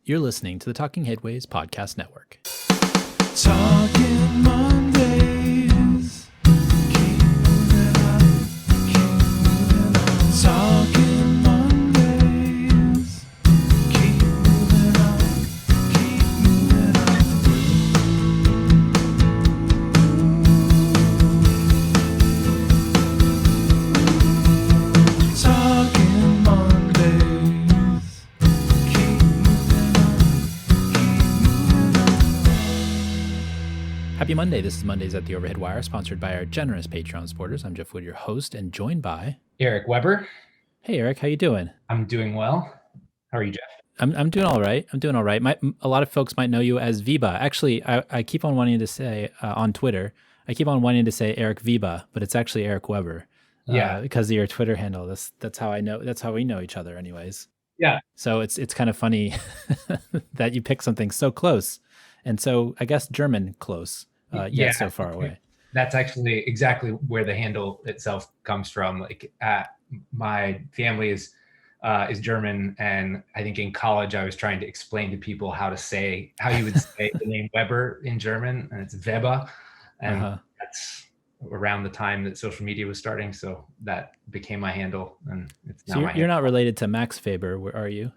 You're listening to the Talking Headways Podcast Network. Talking Mondays. Keep moving on. Keep moving on. Talking Mondays. Keep moving on. Keep moving on. Talking Mondays. Keep moving on. Happy Monday. This is Mondays at the Overhead Wire, sponsored by our generous Patreon supporters. I'm Jeff Wood, your host, and joined by... Erik Weber. Hey, Erik. How you doing? I'm doing well. How are you, Jeff? I'm doing all right. A lot of folks might know you as Viba. Actually, I keep on wanting to say on Twitter, I keep on wanting to say Erik Viba, but it's actually Erik Weber. Yeah. Because of your Twitter handle. That's how I know. That's how we know each other anyways. Yeah. So it's kind of funny that you pick something so close and so, I guess, German close, yet so far away. That's actually exactly where the handle itself comes from. Like, my family is German, and I think in college I was trying to explain to people how you would say the name Weber in German, and it's Weber, and that's around the time that social media was starting, so that became my handle, and it's now so my you're not related to Max Weber, are you?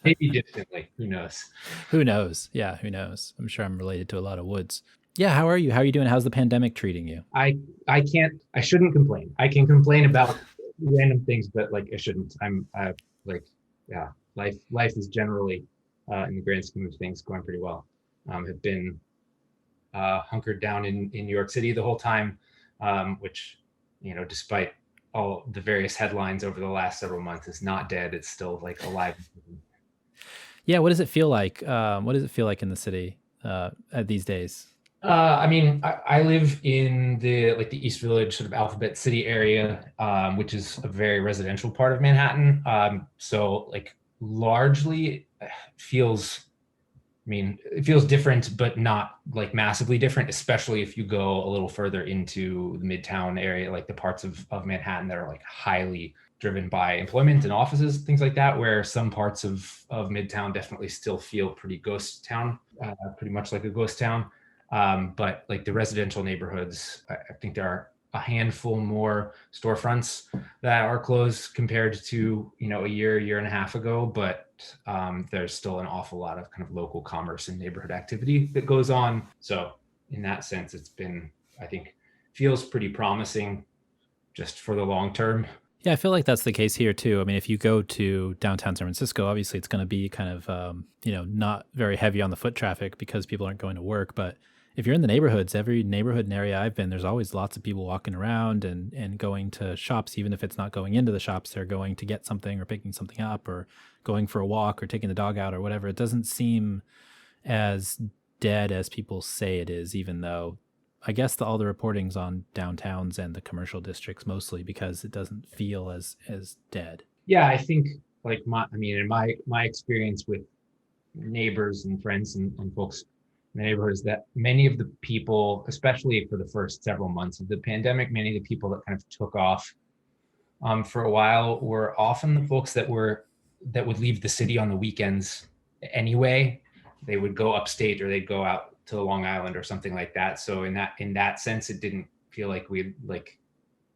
Maybe distantly. Who knows? Who knows? Yeah, who knows? I'm sure I'm related to a lot of Woods. Yeah, how are you? How are you doing? How's the pandemic treating you? I shouldn't complain. I can complain about random things, but like I shouldn't. Life is generally in the grand scheme of things going pretty well. Have been hunkered down in New York City the whole time, which, despite all the various headlines over the last several months, is not dead. It's still like alive. Yeah, what does it feel like? What does it feel like in the city these days? I live in the East Village, sort of Alphabet City area, which is a very residential part of Manhattan. So like largely it feels different, but not like massively different, especially if you go a little further into the Midtown area, like the parts of Manhattan that are like highly driven by employment and offices, things like that, where some parts of Midtown definitely still feel pretty ghost town, pretty much like a ghost town. But like the residential neighborhoods, I think there are a handful more storefronts that are closed compared to, a year and a half ago. But there's still an awful lot of kind of local commerce and neighborhood activity that goes on. So in that sense, it's been, I think, feels pretty promising just for the long term. Yeah, I feel like that's the case here too. I mean, if you go to downtown San Francisco, obviously it's going to be kind of, not very heavy on the foot traffic because people aren't going to work. But if you're in the neighborhoods, every neighborhood and area I've been, there's always lots of people walking around and going to shops. Even if it's not going into the shops, they're going to get something or picking something up or going for a walk or taking the dog out or whatever. It doesn't seem as dead as people say it is, even though I guess all the reporting's on downtowns and the commercial districts mostly because it doesn't feel as dead. Yeah, I think in my experience with neighbors and friends and folks in the neighborhoods, that many of the people, especially for the first several months of the pandemic, many of the people that kind of took off for a while were often the folks that would leave the city on the weekends anyway. They would go upstate or they'd go out to Long Island or something like that. So in that sense, it didn't feel like we at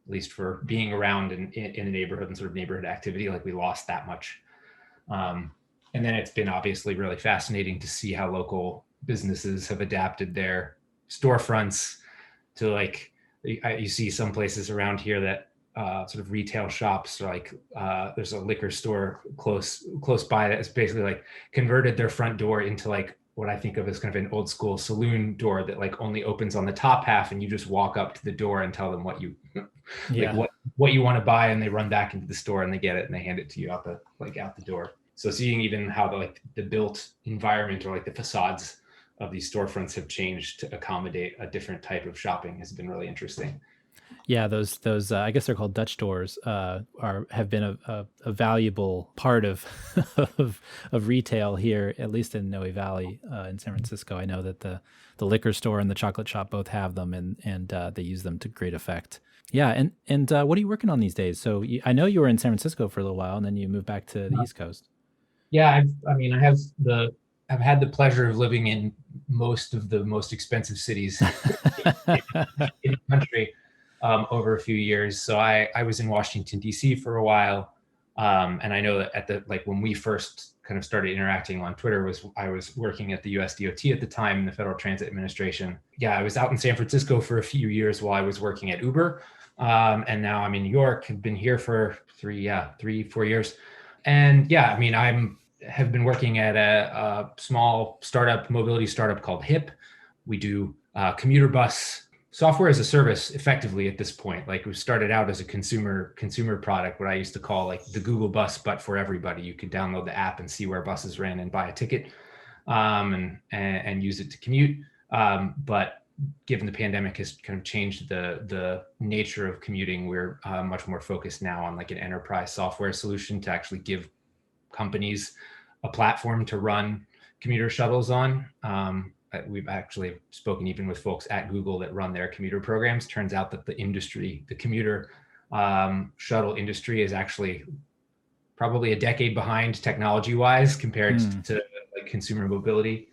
least for being around in a neighborhood and sort of neighborhood activity, like we lost that much. And then it's been obviously really fascinating to see how local businesses have adapted their storefronts to you see some places around here that sort of retail shops are there's a liquor store close by that is basically converted their front door into what I think of as kind of an old school saloon door that only opens on the top half, and you just walk up to the door and tell them what you what you want to buy, and they run back into the store and they get it and they hand it to you out the door. So seeing even how the built environment or the facades of these storefronts have changed to accommodate a different type of shopping has been really interesting. Yeah, those I guess they're called Dutch doors have been a valuable part of of retail here, at least in Noe Valley in San Francisco. I know that the liquor store and the chocolate shop both have them, and they use them to great effect. Yeah, and what are you working on these days? So I know you were in San Francisco for a little while, and then you moved back to the East Coast. Yeah, I've had the pleasure of living in most of the most expensive cities in the country over a few years. So I was in Washington D.C. for a while, and I know that at the like when we first kind of started interacting on Twitter was I was working at the U.S. DOT at the time, the Federal Transit Administration. Yeah, I was out in San Francisco for a few years while I was working at Uber, and now I'm in New York. I've been here for 4 years, and yeah, I mean I'm have been working at a small mobility startup called Hip. We do commuter bus software as a service effectively at this point. Like we started out as a consumer product, what I used to call like the Google Bus, but for everybody. You could download the app and see where buses ran and buy a ticket, and use it to commute. But given the pandemic has kind of changed the nature of commuting, we're much more focused now on like an enterprise software solution to actually give companies a platform to run commuter shuttles on. We've actually spoken even with folks at Google that run their commuter programs. Turns out that the commuter shuttle industry is actually probably a decade behind technology-wise compared to like consumer mobility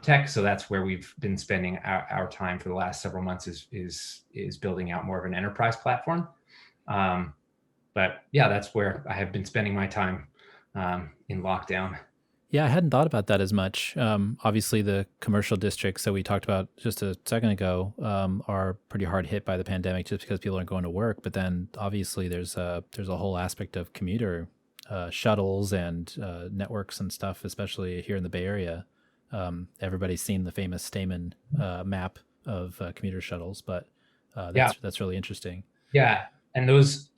tech. So that's where we've been spending our time for the last several months is building out more of an enterprise platform. But yeah, that's where I have been spending my time in lockdown. Yeah, I hadn't thought about that as much. Obviously, the commercial districts that we talked about just a second ago are pretty hard hit by the pandemic just because people aren't going to work. But then obviously there's a whole aspect of commuter shuttles and networks and stuff, especially here in the Bay Area. Everybody's seen the famous Stamen map of commuter shuttles, but that's really interesting. Yeah, and those,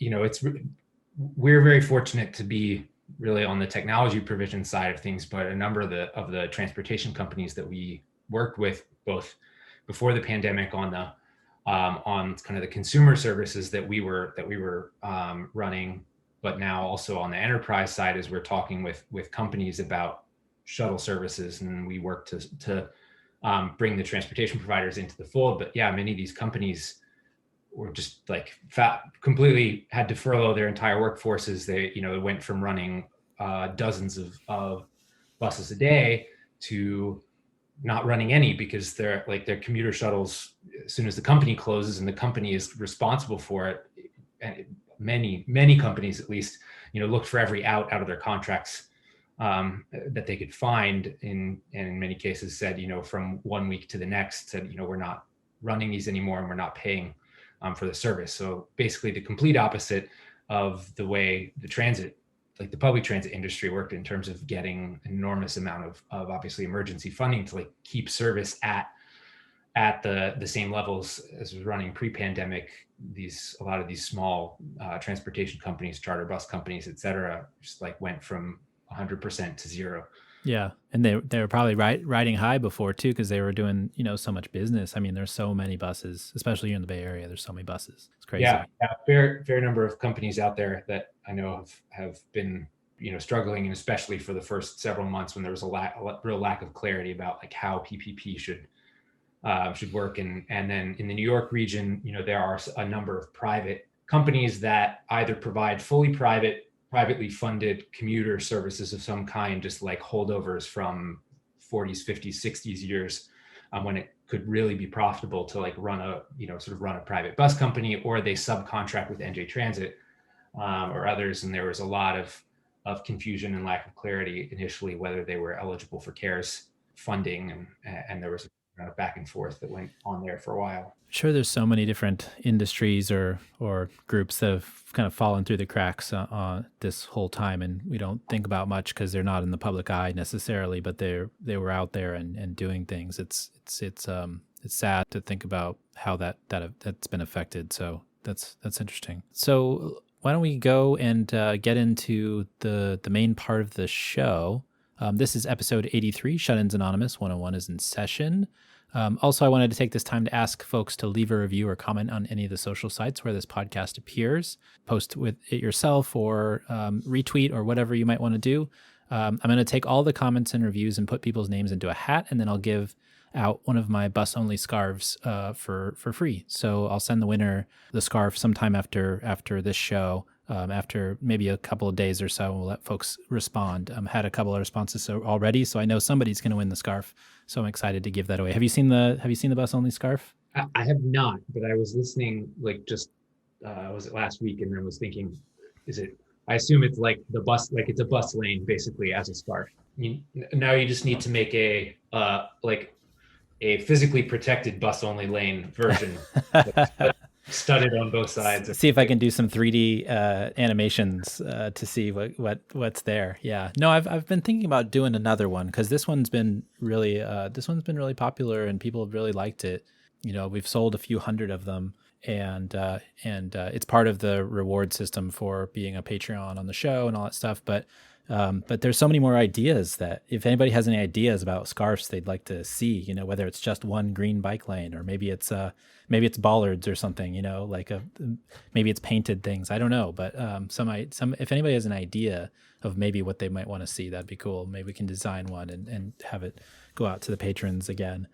we're very fortunate to be really on the technology provision side of things, but a number of the transportation companies that we worked with both before the pandemic on kind of the consumer services that we were running, but now also on the enterprise side as we're talking with companies about shuttle services, and we work to bring the transportation providers into the fold. But yeah, many of these companies were just like completely had to furlough their entire workforces. They, went from running dozens of buses a day to not running any because their commuter shuttles, as soon as the company closes and the company is responsible for it, and many companies at least, looked for every out of their contracts that they could find, and in many cases said, from 1 week to the next, said, we're not running these anymore and we're not paying for the service. So basically the complete opposite of the way the public transit industry worked in terms of getting an enormous amount of obviously emergency funding to like keep service at the same levels as was running pre-pandemic. A lot of these small transportation companies, charter bus companies, et cetera, just like went from 100% to zero. Yeah, and they were probably riding high before too, because they were doing so much business. I mean, there's so many buses, especially here in the Bay Area. There's so many buses. It's crazy. Yeah, fair number of companies out there that I know have been struggling, and especially for the first several months when there was a real lack of clarity about like how PPP should work. And then in the New York region, there are a number of private companies that either provide fully privately funded commuter services of some kind, just like holdovers from 40s, 50s, 60s years, when it could really be profitable to like run a private bus company, or they subcontract with NJ Transit or others. And there was a lot of confusion and lack of clarity initially whether they were eligible for CARES funding, and there was a back and forth that went on there for a while. Sure, there's so many different industries or groups that have kind of fallen through the cracks this whole time, and we don't think about much because they're not in the public eye necessarily, but they were out there and doing things. It's sad to think about how that's been affected. So that's interesting. So why don't we go and get into the main part of the show? This is episode 83, Shut-ins Anonymous 101 is in session. Also, I wanted to take this time to ask folks to leave a review or comment on any of the social sites where this podcast appears. Post with it yourself or retweet or whatever you might want to do. I'm going to take all the comments and reviews and put people's names into a hat, and then I'll give out one of my bus-only scarves for free. So I'll send the winner the scarf sometime after this show. after maybe a couple of days or so. We'll let folks respond. Had a couple of responses already, so I know somebody's going to win the scarf. So I'm excited to give that away. Have you seen the bus only scarf? I have not, but I was listening was it last week, and I was thinking, is it? I assume it's like the bus, like it's a bus lane basically as a scarf. Now you just need to make a physically protected bus only lane version, studded on both sides. See if I can do some 3D animations to see what's there. Yeah, no, I've been thinking about doing another one because this one's been really popular and people have really liked it. We've sold a few hundred of them, and it's part of the reward system for being a Patreon on the show and all that stuff. But there's so many more ideas that if anybody has any ideas about scarves they'd like to see, whether it's just one green bike lane or maybe it's bollards or something, maybe it's painted things. I don't know, but some if anybody has an idea of maybe what they might want to see, that'd be cool. Maybe we can design one and have it go out to the patrons again.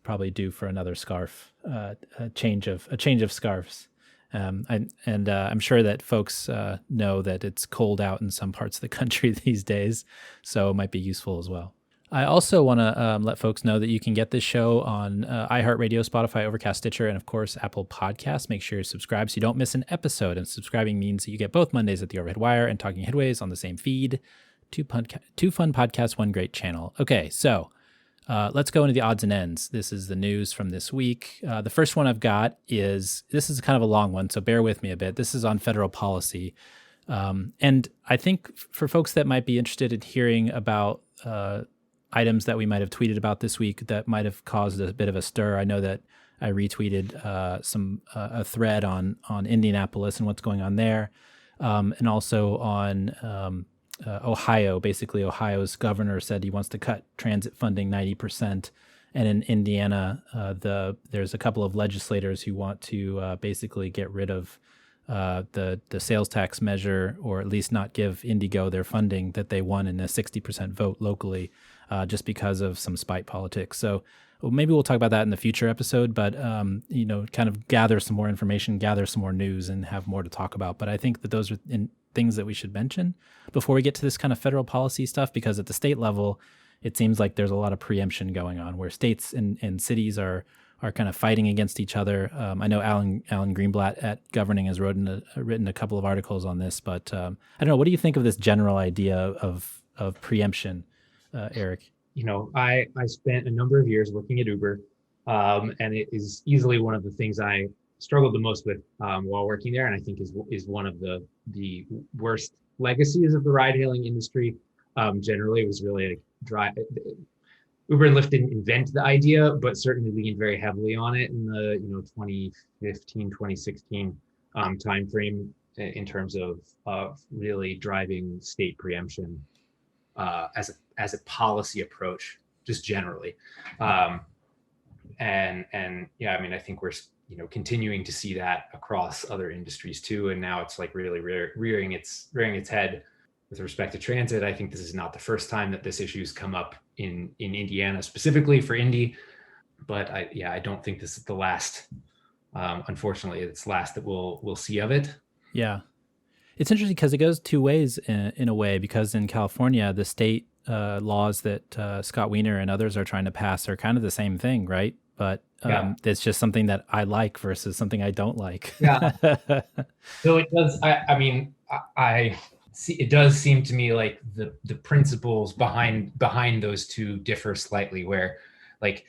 Probably due for another scarf, a change of scarves. I'm sure that folks know that it's cold out in some parts of the country these days, so it might be useful as well. I also want to let folks know that you can get this show on iHeartRadio, Spotify, Overcast, Stitcher, and of course, Apple Podcasts. Make sure you subscribe so you don't miss an episode. And subscribing means that you get both Mondays at the Overhead Wire and Talking Headways on the same feed. Two fun podcasts, one great channel. Okay, so let's go into the odds and ends. This is the news from this week. The first one I've got this is kind of a long one, so bear with me a bit. This is on federal policy. And I think for folks that might be interested in hearing about items that we might have tweeted about this week that might have caused a bit of a stir, I know that I retweeted a thread on Indianapolis and what's going on there, and also on Ohio. Basically, Ohio's governor said he wants to cut transit funding 90%. And in Indiana, there's a couple of legislators who want to basically get rid of the sales tax measure, or at least not give Indigo their funding that they won in a 60% vote locally, just because of some spite politics. So maybe we'll talk about that in the future episode, but kind of gather some more information, gather some more news, and have more to talk about. But I think that those are things that we should mention before we get to this kind of federal policy stuff, because at the state level, it seems like there's a lot of preemption going on where states and cities are kind of fighting against each other. I know Alan Greenblatt at Governing has written a couple of articles on this, but I don't know. What do you think of this general idea of preemption, Erik? I spent a number of years working at Uber, and it is easily one of the things I struggled the most with while working there, and I think is one of the worst legacies of the ride-hailing industry. Generally, it was really Uber and Lyft didn't invent the idea, but certainly leaned very heavily on it in the 2015, 2016 timeframe in terms of really driving state preemption as a policy approach, just generally. And yeah, I mean, I think we're continuing to see that across other industries too, and now it's like really rearing its head with respect to transit. I think this is not the first time that this issue's come up in Indiana, specifically for Indy, but I don't think this is the last. Unfortunately, it's last that we'll see of it. Yeah, it's interesting because it goes two ways in a way, because in California, the state laws that Scott Wiener and others are trying to pass are kind of the same thing, right? But it's just something that I like versus something I don't like. Yeah. So it does. I mean, I see. It does seem to me like the principles behind those two differ slightly. Where, like,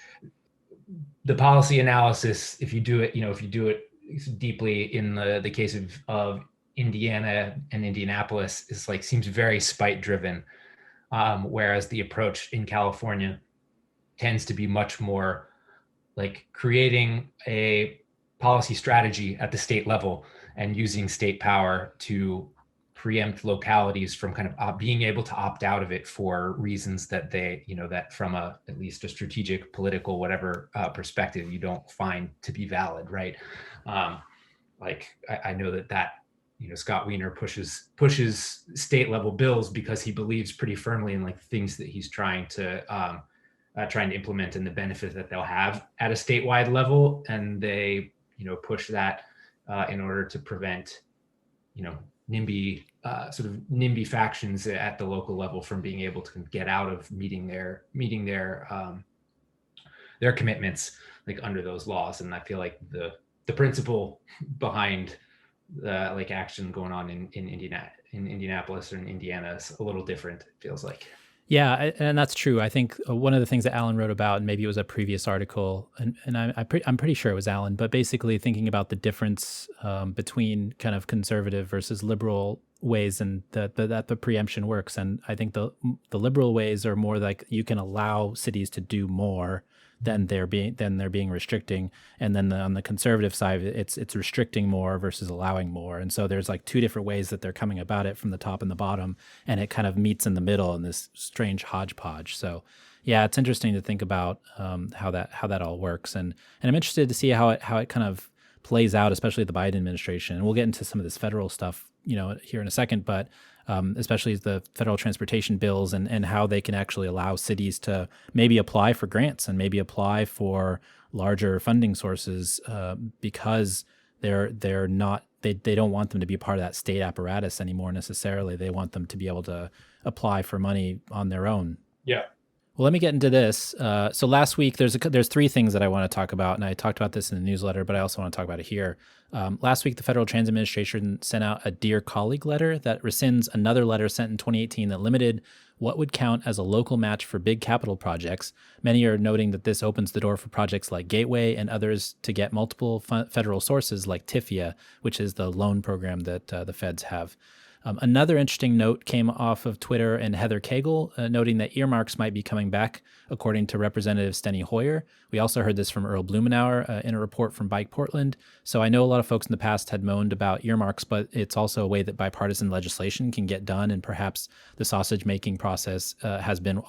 the policy analysis, if you do it deeply in the case of Indiana and Indianapolis, is like seems very spite driven, whereas the approach in California tends to be much more like creating a policy strategy at the state level and using state power to preempt localities from kind of being able to opt out of it for reasons that they, that from at least a strategic, political, whatever perspective, you don't find to be valid, right? Like I know that Scott Wiener pushes state level bills because he believes pretty firmly in like things that he's trying to implement and the benefit that they'll have at a statewide level, and they push that in order to prevent NIMBY sort of NIMBY factions at the local level from being able to get out of meeting their commitments like under those laws. And I feel like the principle behind the like action going on in Indianapolis or in Indiana is a little different, it feels like. Yeah, and that's true. I think one of the things that Alan wrote about, and maybe it was a previous article, and I'm pretty sure it was Alan, but basically thinking about the difference between kind of conservative versus liberal ways, and that the preemption works. And I think the liberal ways are more like you can allow cities to do more than they're being restricting, and then on the conservative side, it's restricting more versus allowing more. And so there's like two different ways that they're coming about it from the top and the bottom, and it kind of meets in the middle in this strange hodgepodge. So yeah, it's interesting to think about how that all works, and I'm interested to see how it kind of plays out, especially the Biden administration. And we'll get into some of this federal stuff, here in a second, but especially the federal transportation bills and how they can actually allow cities to maybe apply for grants and maybe apply for larger funding sources because they're not they don't want them to be part of that state apparatus anymore necessarily. They want them to be able to apply for money on their own. Yeah. Well, let me get into this. So last week, there's three things that I want to talk about, and I talked about this in the newsletter, but I also want to talk about it here. Last week, the Federal Transit Administration sent out a Dear Colleague letter that rescinds another letter sent in 2018 that limited what would count as a local match for big capital projects. Many are noting that this opens the door for projects like Gateway and others to get multiple federal sources like TIFIA, which is the loan program that the feds have. Another interesting note came off of Twitter and Heather Cagle, noting that earmarks might be coming back, according to Representative Steny Hoyer. We also heard this from Earl Blumenauer in a report from Bike Portland. So I know a lot of folks in the past had moaned about earmarks, but it's also a way that bipartisan legislation can get done, and perhaps the sausage-making process has been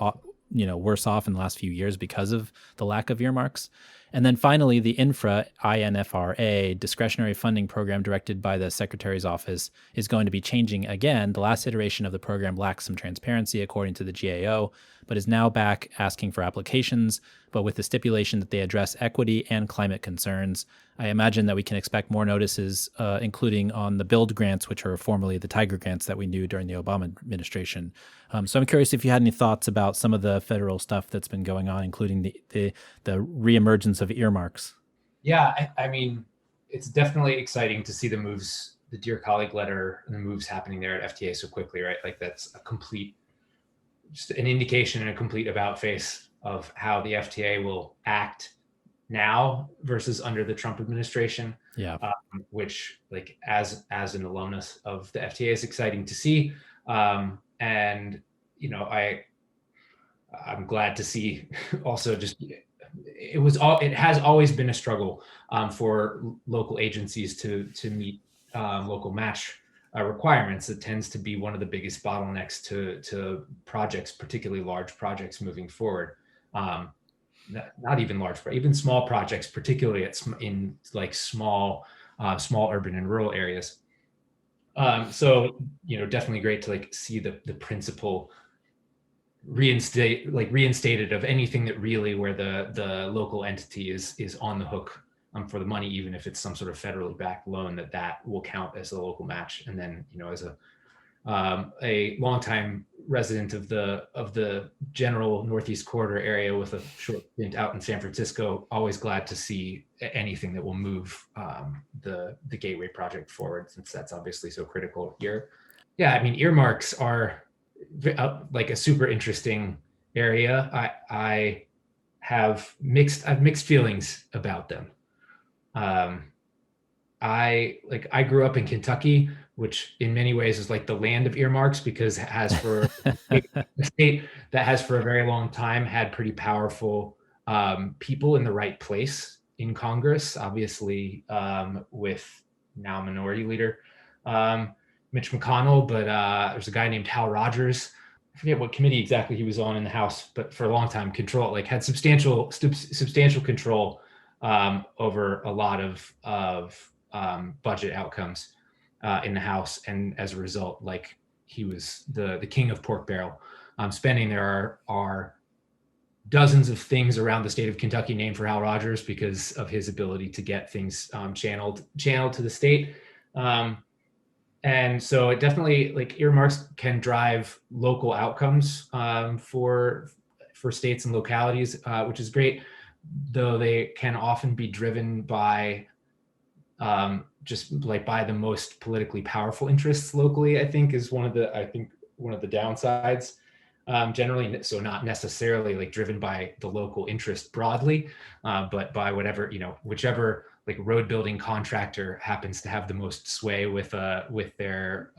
worse off in the last few years because of the lack of earmarks. And then finally, the INFRA discretionary funding program directed by the Secretary's office is going to be changing again. The last iteration of the program lacks some transparency, according to the GAO, but is now back asking for applications, but with the stipulation that they address equity and climate concerns. I imagine that we can expect more notices, including on the BUILD grants, which are formerly the Tiger grants that we knew during the Obama administration. So I'm curious if you had any thoughts about some of the federal stuff that's been going on, including the reemergence of earmarks. Yeah, I mean, it's definitely exciting to see the moves, the Dear Colleague letter, and the moves happening there at FTA so quickly, right? Like that's just an indication and a complete about face of how the FTA will act now versus under the Trump administration. Yeah. Which, like, as an alumnus of the FTA, is exciting to see. And I'm glad to see also just it has always been a struggle for local agencies to meet local match requirements. It tends to be one of the biggest bottlenecks to projects, particularly large projects moving forward. Not even large, but even small projects, particularly in like small urban and rural areas. So definitely great to like see the principle reinstated of anything that really where the local entity is on the hook for the money, even if it's some sort of federally backed loan, that will count as a local match. And then as a longtime resident of the general Northeast Corridor area with a short stint out in San Francisco, always glad to see anything that will move the Gateway project forward, since that's obviously so critical here. Yeah, I mean, earmarks are like a super interesting area. I have mixed feelings about them. I grew up in Kentucky, which in many ways is like the land of earmarks, because it has for a state that has for a very long time had pretty powerful people in the right place in Congress, obviously with now Minority Leader Mitch McConnell, but there's a guy named Hal Rogers. I forget what committee exactly he was on in the House, but for a long time had substantial control over a lot of budget outcomes in the House, and as a result, like, he was the king of pork barrel spending. There are dozens of things around the state of Kentucky named for Hal Rogers because of his ability to get things channeled to the state. And so it definitely, like, earmarks can drive local outcomes for states and localities, which is great, though they can often be driven by just like by the most politically powerful interests locally. I think is one of the downsides. Generally, so not necessarily like driven by the local interest broadly, but by whatever, whichever like road building contractor happens to have the most sway with their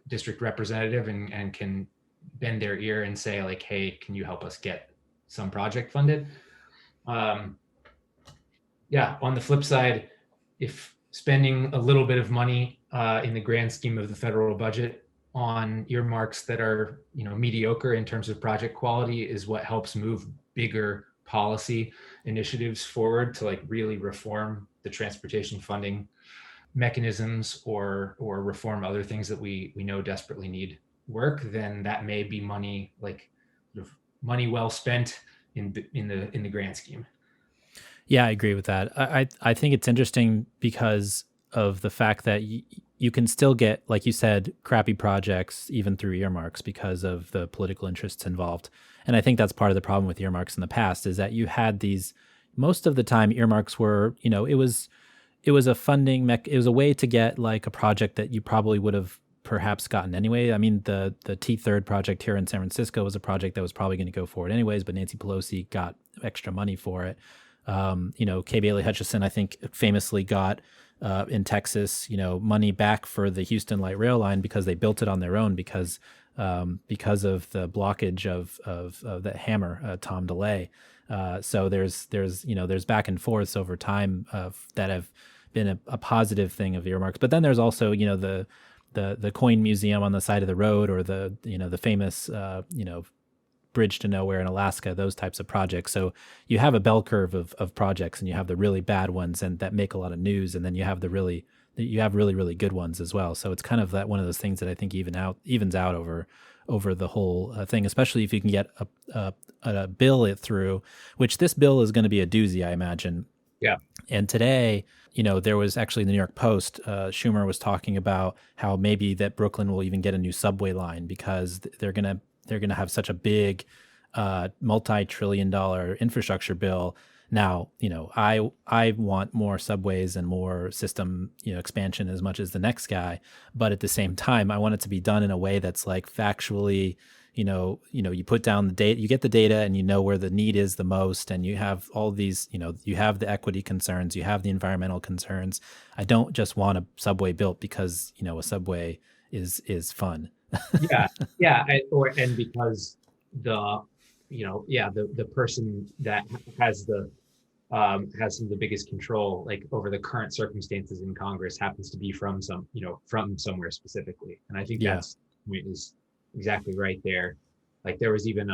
district representative, and can bend their ear and say like, hey, can you help us get some project funded? Yeah, on the flip side, if spending a little bit of money in the grand scheme of the federal budget on earmarks that are mediocre in terms of project quality is what helps move bigger policy initiatives forward to like really reform the transportation funding mechanisms, or reform other things that we know desperately need work, then that may be money, like money well spent in the grand scheme. Yeah, I agree with that. I think it's interesting because of the fact that you can still get, like you said, crappy projects even through earmarks because of the political interests involved. And I think that's part of the problem with earmarks in the past, is that you had these, most of the time earmarks were, it was a funding it was a way to get like a project that you probably would have perhaps gotten anyway. I mean, the T3 project here in San Francisco was a project that was probably going to go forward anyways, but Nancy Pelosi got extra money for it. Kay Bailey Hutchison, I think, famously got in Texas, money back for the Houston Light Rail line because they built it on their own because of the blockage of that hammer, Tom DeLay. So there's back and forths over time that have been a positive thing of earmarks. But then there's also the coin museum on the side of the road, or the famous Bridge to Nowhere in Alaska, those types of projects. So you have a bell curve of projects, and you have the really bad ones and that make a lot of news, and then you have really, really good ones as well. So it's kind of that one of those things that I think evens out over the whole thing, especially if you can get a bill through, which this bill is going to be a doozy, I imagine. Yeah. And today, there was actually the New York Post, Schumer was talking about how maybe that Brooklyn will even get a new subway line because they're going to have such a big multi-trillion-dollar infrastructure bill. Now, I want more subways and more system, expansion as much as the next guy. But at the same time, I want it to be done in a way that's like factually, you put down the data, you get the data, and you know where the need is the most, and you have all these, you have the equity concerns, you have the environmental concerns. I don't just want a subway built because, a subway is fun. Yeah, and because the person that has some of the biggest control, like over the current circumstances in Congress, happens to be from somewhere specifically, and I think that's is exactly right there. Like there was even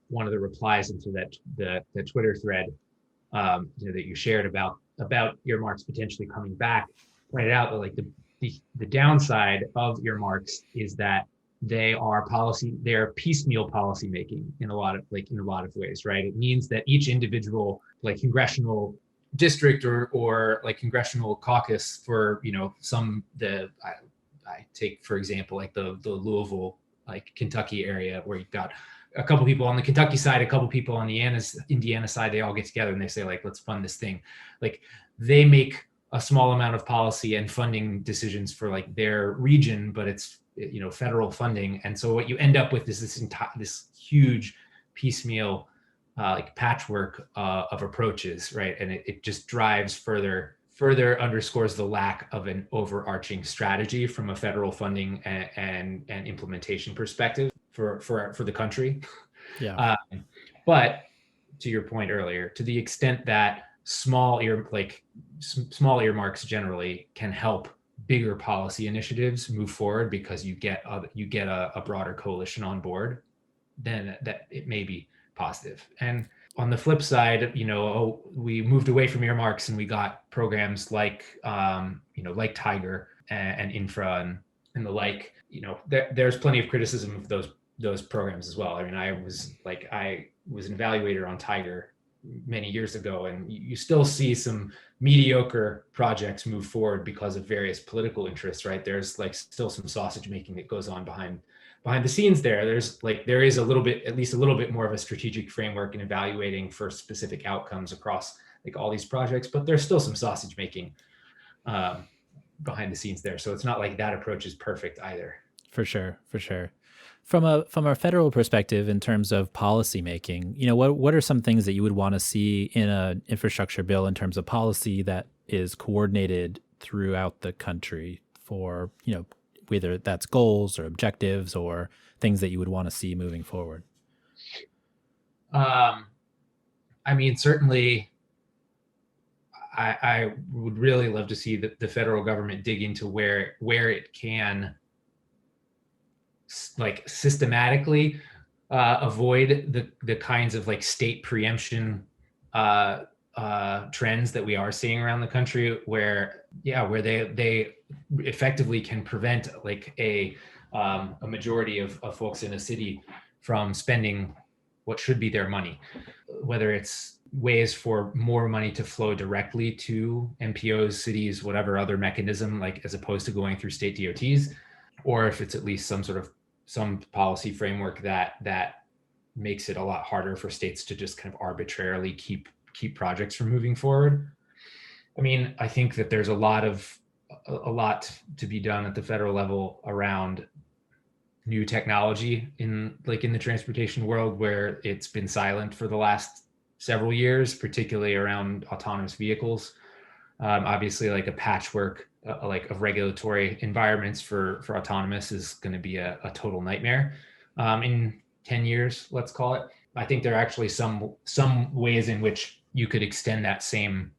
one of the replies into the Twitter thread that you shared about earmarks potentially coming back, pointed out that like the downside of earmarks is that they're piecemeal policy making in a lot of ways, right? It means that each individual like congressional district or like congressional caucus for I take for example like the Louisville, like Kentucky area, where you've got a couple people on the Kentucky side, a couple people on the Indiana side, they all get together and they say like, let's fund this thing. Like they make a small amount of policy and funding decisions for like their region, but it's federal funding, and so what you end up with is this huge piecemeal like patchwork of approaches, right? And it just drives further underscores the lack of an overarching strategy from a federal funding and implementation perspective for the country. Yeah. But to your point earlier, to the extent that small earmarks generally can help bigger policy initiatives move forward because you get a broader coalition on board, then that it may be positive. And on the flip side, we moved away from earmarks and we got programs like like Tiger and Infra and the like. There's plenty of criticism of those programs as well. I mean, I was an evaluator on Tiger many years ago, and you still see some mediocre projects move forward because of various political interests, right? There's like still some sausage making that goes on behind the scenes there. There is a little bit, at least a little bit more of a strategic framework in evaluating for specific outcomes across like all these projects, but there's still some sausage making behind the scenes there. So it's not like that approach is perfect either. For sure, for sure. From a federal perspective, in terms of policy making, what are some things that you would want to see in an infrastructure bill in terms of policy that is coordinated throughout the country for, whether that's goals or objectives or things that you would want to see moving forward? I mean, certainly, I would really love to see the federal government dig into where it can, like, systematically avoid the kinds of like state preemption trends that we are seeing around the country, where they effectively can prevent like a majority of folks in a city from spending what should be their money, whether it's ways for more money to flow directly to MPOs, cities, whatever other mechanism, like as opposed to going through state DOTs, or if it's at least some policy framework that makes it a lot harder for states to just kind of arbitrarily keep projects from moving forward. I mean, I think that there's a lot to be done at the federal level around new technology in the transportation world, where it's been silent for the last several years, particularly around autonomous vehicles. Obviously, like a patchwork of regulatory environments for autonomous is going to be a total nightmare in 10 years, let's call it. I think there are actually some ways in which you could extend that same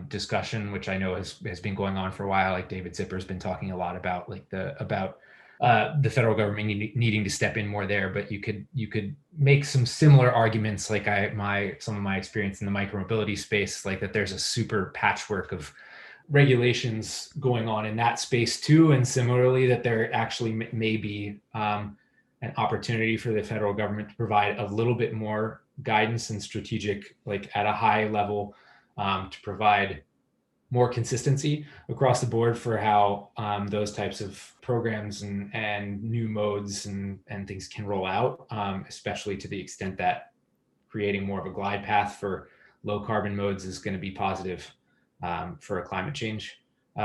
discussion, which I know has been going on for a while. Like David Zipper's been talking a lot about the federal government needing to step in more there, but you could make some similar arguments, like some of my experience in the micromobility space, like that there's a super patchwork of regulations going on in that space too, and similarly that there actually may be an opportunity for the federal government to provide a little bit more guidance and strategic, like at a high level, to provide more consistency across the board for how those types of programs and new modes and things can roll out, especially to the extent that creating more of a glide path for low carbon modes is going to be positive for a climate change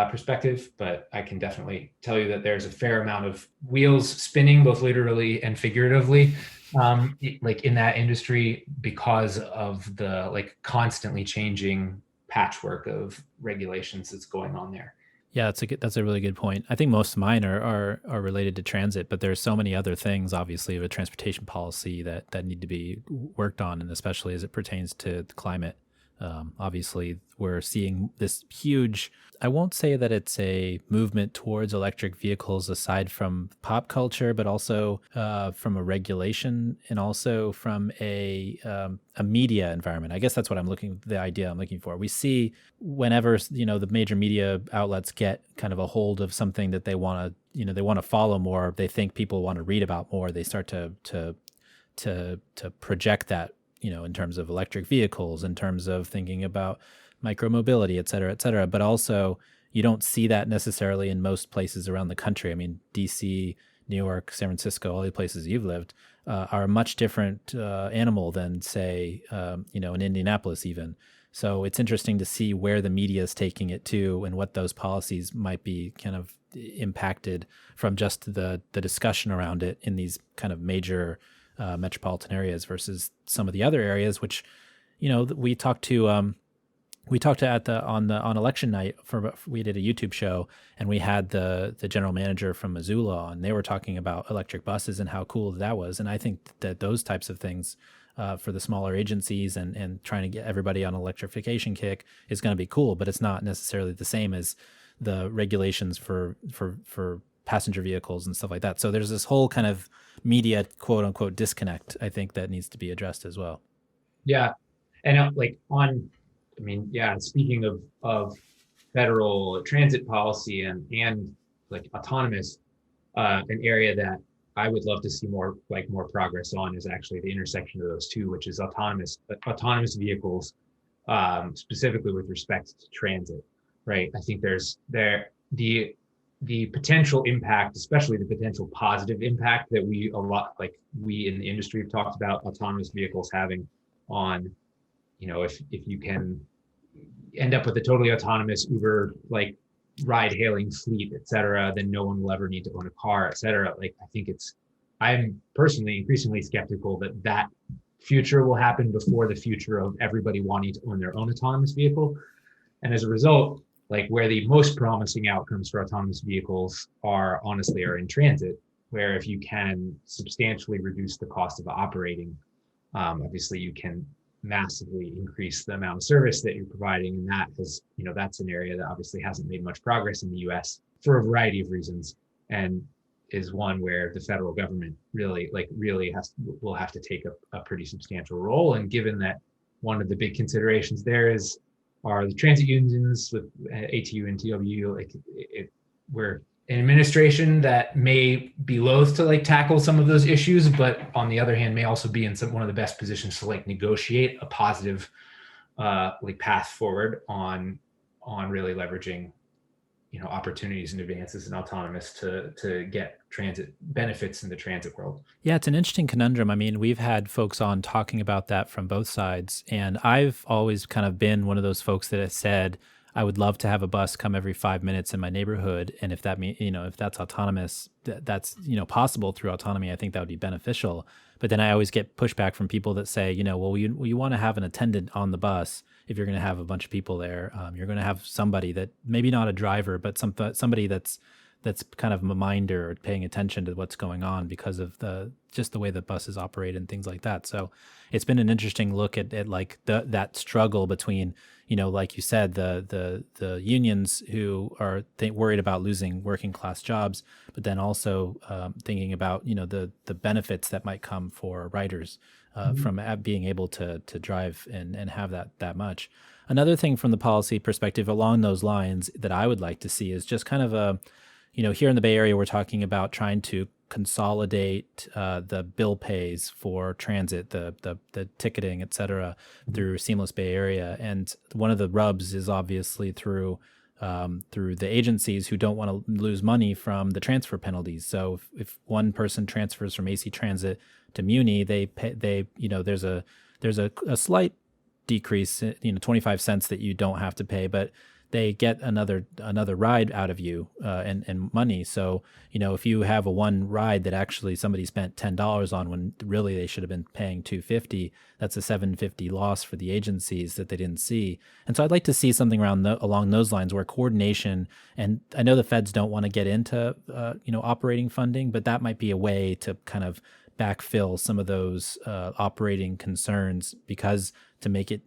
perspective. But I can definitely tell you that there's a fair amount of wheels spinning, both literally and figuratively, like in that industry, because of the like constantly changing patchwork of regulations that's going on there. Yeah, that's a really good point. I think most of mine are related to transit, but there's so many other things, obviously, with transportation policy that need to be worked on, and especially as it pertains to the climate. Obviously, we're seeing this huge, I won't say that it's a movement towards electric vehicles aside from pop culture, but also from a regulation and also from a media environment. I guess that's what the idea I'm looking for. We see whenever, the major media outlets get kind of a hold of something that they want to follow more, they think people want to read about more, they start to project that, in terms of electric vehicles, in terms of thinking about micromobility, et cetera, but also you don't see that necessarily in most places around the country. I mean, DC, New York, San Francisco, all the places you've lived are a much different animal than, say, in Indianapolis even. So it's interesting to see where the media is taking it to and what those policies might be kind of impacted from just the discussion around it in these kind of major metropolitan areas versus some of the other areas, which, we talked to on election night. We did a YouTube show, and we had the general manager from Missoula on. They were talking about electric buses and how cool that was. And I think that those types of things for the smaller agencies and trying to get everybody on electrification kick is going to be cool, but it's not necessarily the same as the regulations for passenger vehicles and stuff like that. So there's this whole kind of media quote unquote disconnect, I think, that needs to be addressed as well. Yeah. And speaking of federal transit policy and like autonomous, an area that I would love to see more progress on is actually the intersection of those two, which is autonomous vehicles, specifically with respect to transit, right? I think the potential impact, especially the potential positive impact that we in the industry have talked about autonomous vehicles having on, if you can end up with a totally autonomous Uber ride hailing fleet, et cetera, then no one will ever need to own a car, et cetera. I'm personally increasingly skeptical that future will happen before the future of everybody wanting to own their own autonomous vehicle. And as a result, where the most promising outcomes for autonomous vehicles are in transit, where if you can substantially reduce the cost of operating, obviously you can massively increase the amount of service that you're providing. And that's an area that obviously hasn't made much progress in the US for a variety of reasons, and is one where the federal government really will have to take a pretty substantial role. And given that one of the big considerations there are the transit unions with ATU and TWU, we're an administration that may be loath to tackle some of those issues, but on the other hand, may also be in one of the best positions to negotiate a positive path forward on really leveraging opportunities and advances in autonomous to get transit benefits in the transit world. Yeah, it's an interesting conundrum. I mean, we've had folks on talking about that from both sides, and I've always kind of been one of those folks that has said, I would love to have a bus come every 5 minutes in my neighborhood, and if that if that's autonomous, that's possible through autonomy, I think that would be beneficial. But then I always get pushback from people that say, well, you want to have an attendant on the bus if you're going to have a bunch of people there. You're going to have somebody that maybe not a driver, but somebody that's kind of a minder or paying attention to what's going on because of just the way the buses operate and things like that. So it's been an interesting look at that struggle between, like you said, the unions who are worried about losing working class jobs, but then also thinking about, the benefits that might come for riders from being able to drive and have that much. Another thing from the policy perspective along those lines that I would like to see is just kind of here in the Bay Area, we're talking about trying to consolidate the bill pays for transit, the ticketing, et cetera, through Seamless Bay Area. And one of the rubs is obviously through the agencies who don't want to lose money from the transfer penalties. So if one person transfers from AC Transit to Muni, they there's a slight decrease, 25 cents that you don't have to pay, but they get another ride out of you and money. So, if you have a one ride that actually somebody spent $10 on when really they should have been paying $250, that's a $750 loss for the agencies that they didn't see. And so I'd like to see something along those lines where coordination, and I know the feds don't want to get into operating funding, but that might be a way to kind of backfill some of those operating concerns, because to make it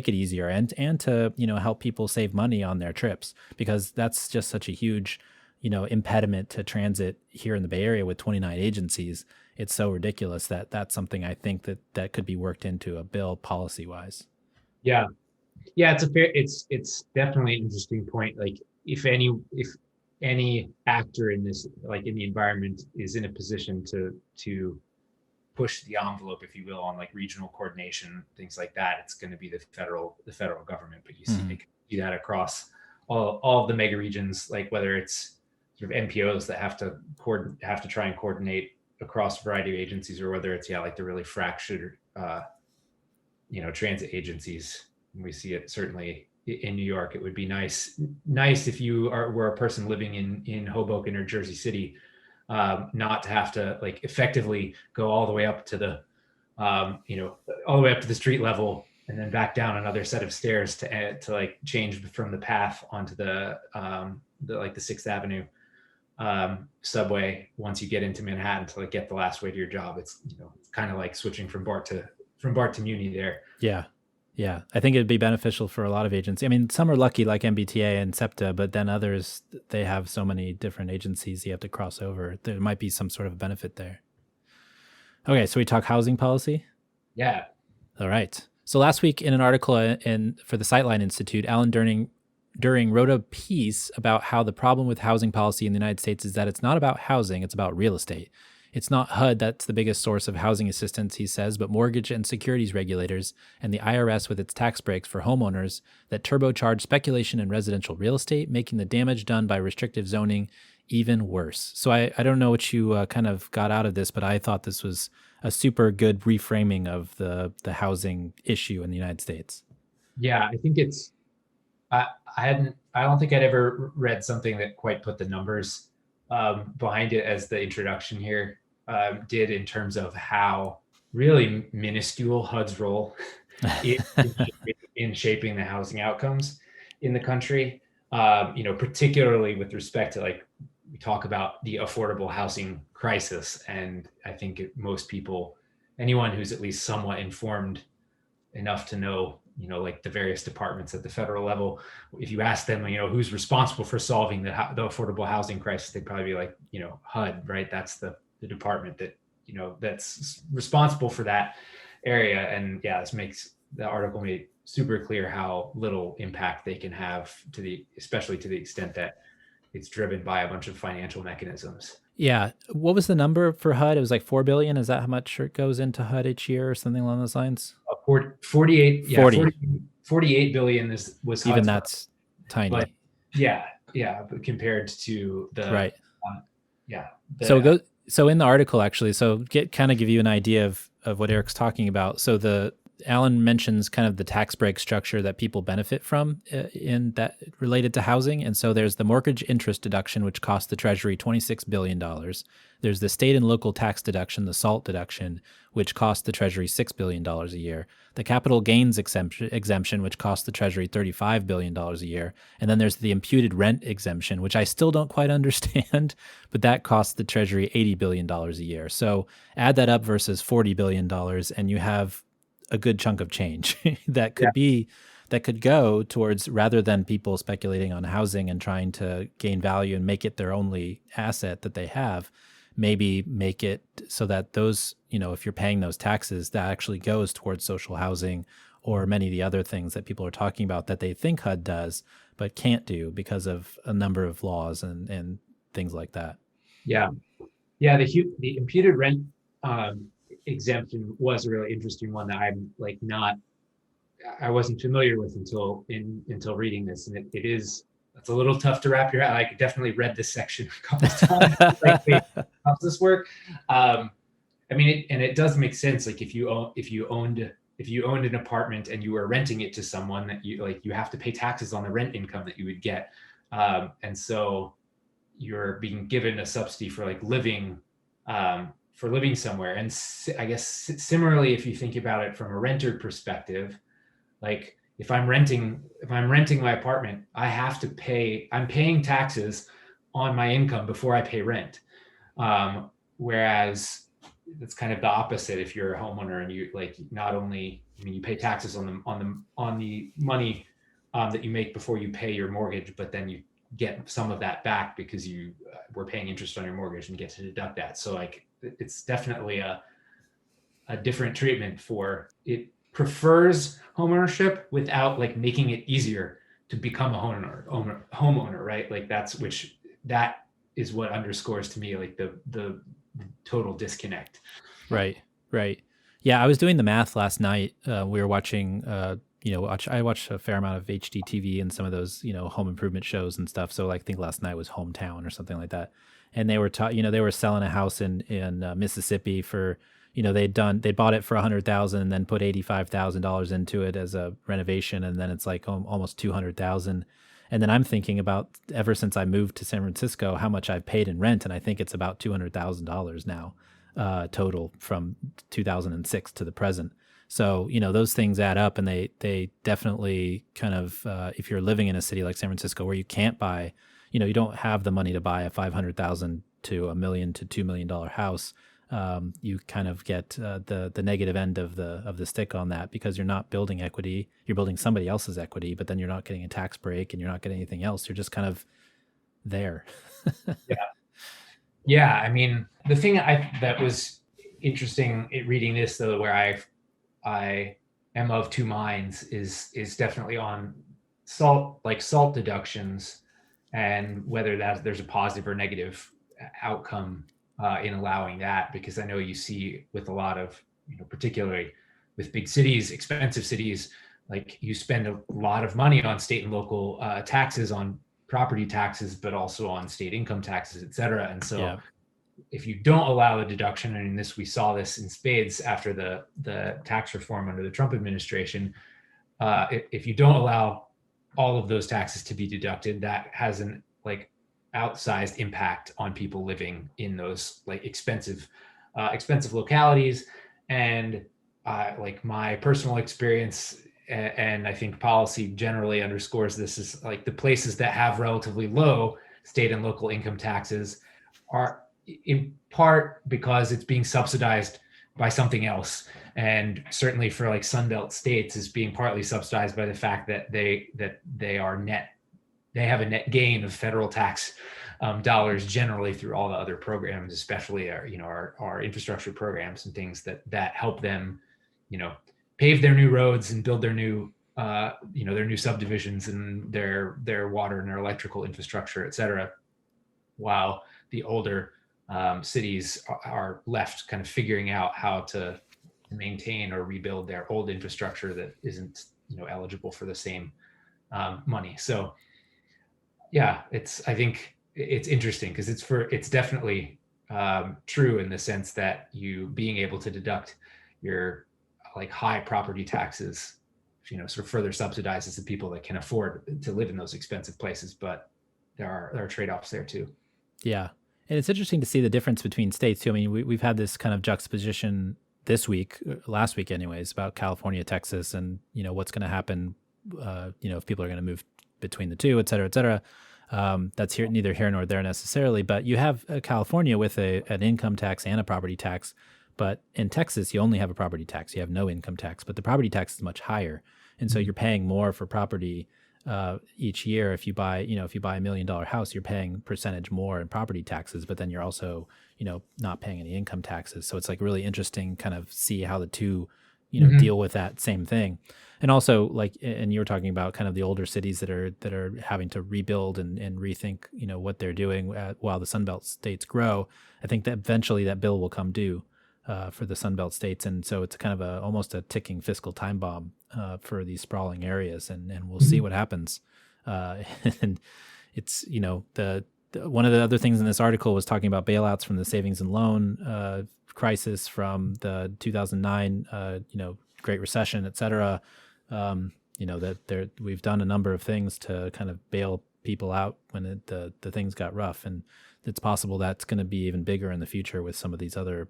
easier and to help people save money on their trips, because that's just such a huge impediment to transit here in the Bay Area with 29 agencies. It's so ridiculous that that's something I think that could be worked into a bill policy wise. Yeah, it's definitely an interesting point. If any actor in this, in the environment, is in a position to push the envelope, if you will, on regional coordination, things like that, it's going to be the federal government. But you see that across all of the mega regions, whether it's sort of NPOs that have to try and coordinate across a variety of agencies, or whether it's the really fractured transit agencies. And we see it certainly in New York. It would be nice if you were a person living in Hoboken or Jersey City, not to have to effectively go all the way up to the all the way up to the street level and then back down another set of stairs to change from the path onto the 6th Avenue subway once you get into Manhattan to get the last way to your job. It's it's kind of like switching from BART to Muni there. Yeah, I think it'd be beneficial for a lot of agencies. I mean, some are lucky like MBTA and SEPTA, but then others, they have so many different agencies you have to cross over. There might be some sort of benefit there. Okay, so we talk housing policy? Yeah. All right. So last week in an article for the Sightline Institute, Alan During wrote a piece about how the problem with housing policy in the United States is that it's not about housing, it's about real estate. It's not HUD that's the biggest source of housing assistance, he says, but mortgage and securities regulators and the IRS with its tax breaks for homeowners that turbocharge speculation in residential real estate, making the damage done by restrictive zoning even worse. So I don't know what you kind of got out of this, but I thought this was a super good reframing of the housing issue in the United States. Yeah, I think it's I don't think I'd ever read something that quite put the numbers behind it as the introduction here did, in terms of how really minuscule HUD's role in, in shaping the housing outcomes in the country. Particularly with respect to, like, we talk about the affordable housing crisis, and I think most people, anyone who's at least somewhat informed enough to know, like the various departments at the federal level, if you ask them, who's responsible for solving the affordable housing crisis, they'd probably be like, HUD, right? That's the department that, that's responsible for that area. And yeah, this makes the article made super clear how little impact they can have especially to the extent that it's driven by a bunch of financial mechanisms. Yeah. What was the number for HUD? It was like 4 billion. Is that how much it goes into HUD each year or something along those lines? 48, yeah, 40. 48 billion was even HUD's that's tiny. but but compared to the Right. Yeah. So in the article, actually, give you an idea of what Erik's talking about. So Alan mentions kind of the tax break structure that people benefit from in that related to housing. And so there's the mortgage interest deduction, which costs the Treasury $26 billion. There's the state and local tax deduction, the SALT deduction, which costs the Treasury $6 billion a year. The capital gains exemption, which costs the Treasury $35 billion a year. And then there's the imputed rent exemption, which I still don't quite understand, but that costs the Treasury $80 billion a year. So add that up versus $40 billion, and you have a good chunk of change that could go towards, rather than people speculating on housing and trying to gain value and make it their only asset that they have, maybe make it so that those, if you're paying those taxes, that actually goes towards social housing or many of the other things that people are talking about that they think HUD does, but can't do because of a number of laws and things like that. Yeah. Yeah. The imputed rent exemption was a really interesting one that I wasn't familiar with until reading this, and it's a little tough to wrap your head. I definitely read this section a couple of times. Like, wait, how does this work? It does make sense. Like, if you owned an apartment and you were renting it to someone, that you have to pay taxes on the rent income that you would get, and so you're being given a subsidy for living somewhere. And I guess similarly, if you think about it from a renter perspective, like if I'm renting my apartment, I'm paying taxes on my income before I pay rent. Whereas it's kind of the opposite if you're a homeowner and you not only, you pay taxes on the money that you make before you pay your mortgage, but then you get some of that back because you were paying interest on your mortgage and get to deduct that. So it's definitely a different treatment for it. Prefers homeownership without making it easier to become a homeowner, right? That is what underscores to me the total disconnect. Right. Yeah, I was doing the math last night. We were watching I watch a fair amount of HGTV and some of those, home improvement shows and stuff. So I think last night was Hometown or something like that. And they were they were selling a house in Mississippi for, they bought it for $100,000 and then put $85,000 into it as a renovation. And then it's almost $200,000. And then I'm thinking about, ever since I moved to San Francisco, how much I've paid in rent. And I think it's about $200,000 now total from 2006 to the present. So, those things add up, and they definitely kind of, if you're living in a city like San Francisco where you can't buy, you don't have the money to buy a $500,000 to $1 million to $2 million house, you kind of get the negative end of the stick on that, because you're not building equity, you're building somebody else's equity, but then you're not getting a tax break and you're not getting anything else. You're just kind of there. Yeah. The thing that was interesting reading this, though, where I am of two minds is definitely on SALT deductions and whether there's a positive or negative outcome in allowing that, because I know you see with a lot of, particularly with big cities, expensive cities, like you spend a lot of money on state and local taxes, on property taxes, but also on state income taxes, et cetera. And so Yeah. if you don't allow the deduction, and we saw this in spades after the tax reform under the Trump administration, if you don't allow all of those taxes to be deducted, that has an like outsized impact on people living in those like expensive localities. And like my personal experience, and I think policy generally underscores this, is like the places that have relatively low state and local income taxes are in part because it's being subsidized by something else. And certainly for like Sunbelt states, is being partly subsidized by the fact that they have a net gain of federal tax dollars generally through all the other programs, especially our infrastructure programs and things that help them, pave their new roads and build their new their new subdivisions and their water and their electrical infrastructure, et cetera, while the older cities are left kind of figuring out how to maintain or rebuild their old infrastructure that isn't eligible for the same money. So yeah, I think it's interesting because it's definitely true in the sense that you being able to deduct your like high property taxes, sort of further subsidizes the people that can afford to live in those expensive places. But there are trade-offs there too. Yeah. And it's interesting to see the difference between states too. I mean, we've had this kind of juxtaposition this week, last week anyways, about California, Texas, and, what's going to happen, if people are going to move between the two, et cetera, et cetera. That's neither here nor there necessarily, but you have California with an income tax and a property tax. But in Texas, you only have a property tax. You have no income tax, but the property tax is much higher. And so you're paying more for property each year. If you buy a $1 million house, you're paying percentage more in property taxes, but then you're also, not paying any income taxes. So it's like really interesting kind of see how the two, deal with that same thing. And also and you were talking about kind of the older cities that are having to rebuild and rethink, what they're doing while the Sunbelt states grow. I think that eventually that bill will come due for the Sunbelt states. And so it's kind of almost a ticking fiscal time bomb for these sprawling areas. And we'll see what happens. And it's, one of the other things in this article was talking about bailouts from the savings and loan crisis from the 2009, Great Recession, et cetera. That we've done a number of things to kind of bail people out when the things got rough. And it's possible that's going to be even bigger in the future with some of these other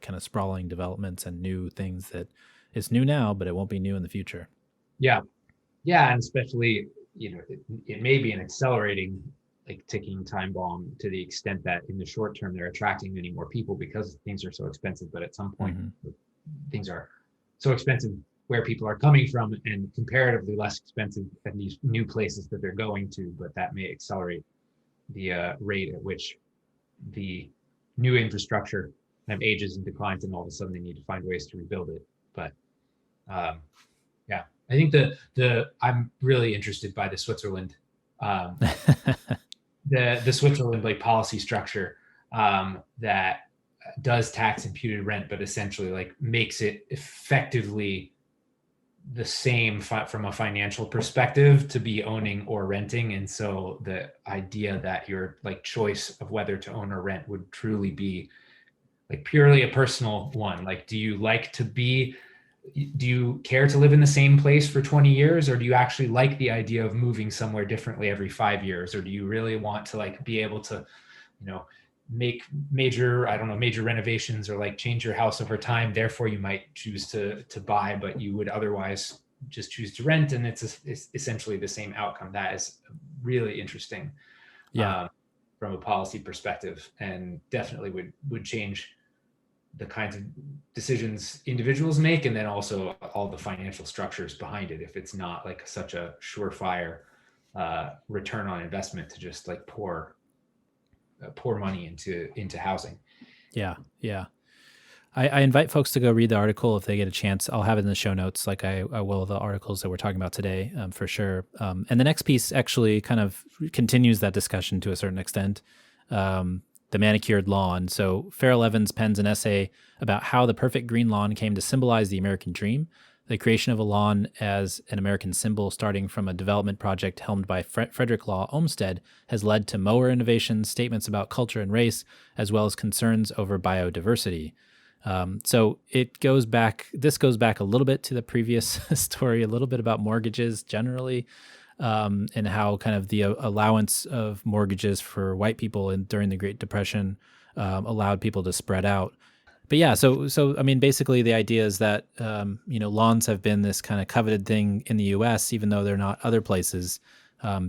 kind of sprawling developments and new things that it's new now, but it won't be new in the future. Yeah. Yeah. And especially, it may be an accelerating, like ticking time bomb to the extent that in the short term, they're attracting many more people because things are so expensive. But at some point, things are so expensive where people are coming from and comparatively less expensive than these new places that they're going to, but that may accelerate the rate at which the new infrastructure kind of ages and declines, and all of a sudden they need to find ways to rebuild it. But yeah, I think I'm really interested by the Switzerland, the Switzerland like policy structure that does tax imputed rent, but essentially like makes it effectively the same from a financial perspective to be owning or renting. And so the idea that your like choice of whether to own or rent would truly be like purely a personal one. Like, do you care to live in the same place for 20 years? Or do you actually like the idea of moving somewhere differently every 5 years? Or do you really want to like be able to, make major renovations or like change your house over time? Therefore you might choose to buy, but you would otherwise just choose to rent. And it's essentially the same outcome. That is really interesting. Yeah. From a policy perspective, and definitely would change the kinds of decisions individuals make, and then also all the financial structures behind it. If it's not like such a surefire return on investment to just like pour money into housing. Yeah. I invite folks to go read the article if they get a chance. I'll have it in the show notes, like I will the articles that we're talking about today, for sure. And the next piece actually kind of continues that discussion to a certain extent. the manicured lawn. So Farrell Evans pens an essay about how the perfect green lawn came to symbolize the American dream. The creation of a lawn as an American symbol, starting from a development project helmed by Frederick Law Olmsted, has led to mower innovations, statements about culture and race, as well as concerns over biodiversity. So it goes back. This goes back a little bit to the previous story, a little bit about mortgages generally, and how kind of the allowance of mortgages for white people during the Great Depression allowed people to spread out. But yeah, so I mean, basically the idea is that lawns have been this kind of coveted thing in the U.S., even though they're not other places,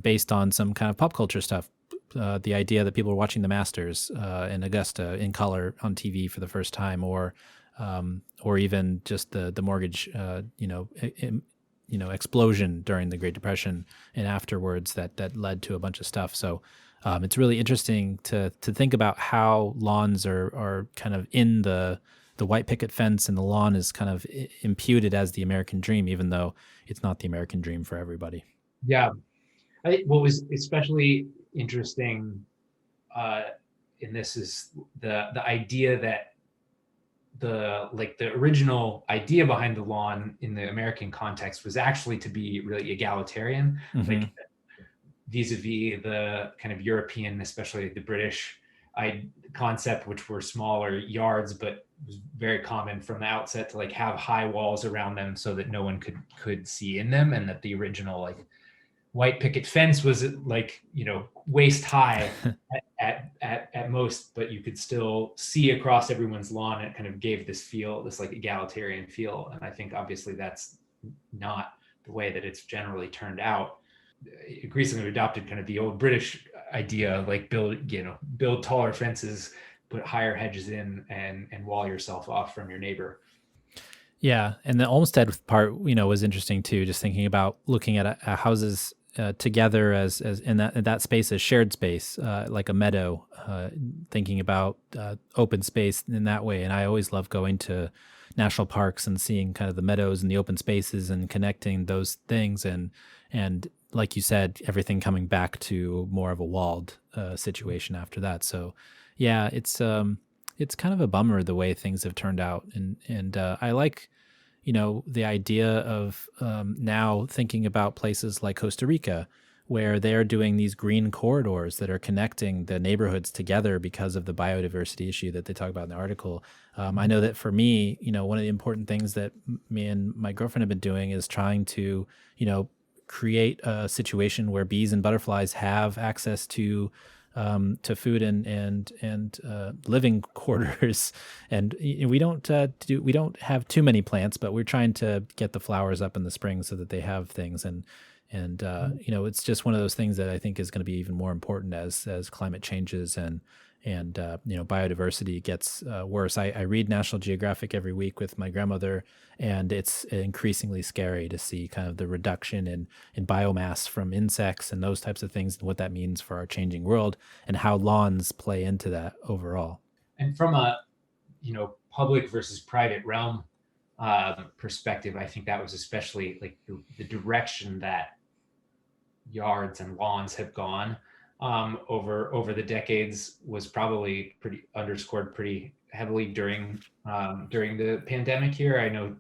based on some kind of pop culture stuff. The idea that people are watching the Masters in Augusta in color on TV for the first time, or even just the mortgage, explosion during the Great Depression and afterwards that led to a bunch of stuff. So it's really interesting to think about how lawns are kind of in the white picket fence, and the lawn is kind of imputed as the American dream, even though it's not the American dream for everybody. Yeah. What was especially interesting in this is the idea that the original idea behind the lawn in the American context was actually to be really egalitarian, like vis-a-vis the kind of European, especially the British concept, which were smaller yards, but was very common from the outset to have high walls around them so that no one could see in them, and that the original white picket fence was waist high at most, but you could still see across everyone's lawn. It kind of gave this egalitarian feel. And I think obviously that's not the way that it's generally turned out. Increasingly adopted kind of the old British idea, build taller fences, put higher hedges in, and wall yourself off from your neighbor. Yeah, and the Olmsted part, was interesting too. Just thinking about looking at houses together as in that space as shared space, like a meadow. Thinking about open space in that way, and I always love going to national parks and seeing kind of the meadows and the open spaces and connecting those things, and like you said, everything coming back to more of a walled situation after that. So, yeah, it's kind of a bummer the way things have turned out, and I like the idea of now thinking about places like Costa Rica, where they're doing these green corridors that are connecting the neighborhoods together because of the biodiversity issue that they talk about in the article. I know that for me, one of the important things that me and my girlfriend have been doing is trying to, create a situation where bees and butterflies have access to food and living quarters. And we don't have too many plants, but we're trying to get the flowers up in the spring so that they have things. And it's just one of those things that I think is going to be even more important as climate changes and biodiversity gets worse. I read National Geographic every week with my grandmother, and it's increasingly scary to see kind of the reduction in biomass from insects and those types of things, and what that means for our changing world, and how lawns play into that overall. And from a public versus private realm perspective, I think that was especially the direction that yards and lawns have gone over the decades was probably underscored pretty heavily during the pandemic here. I know,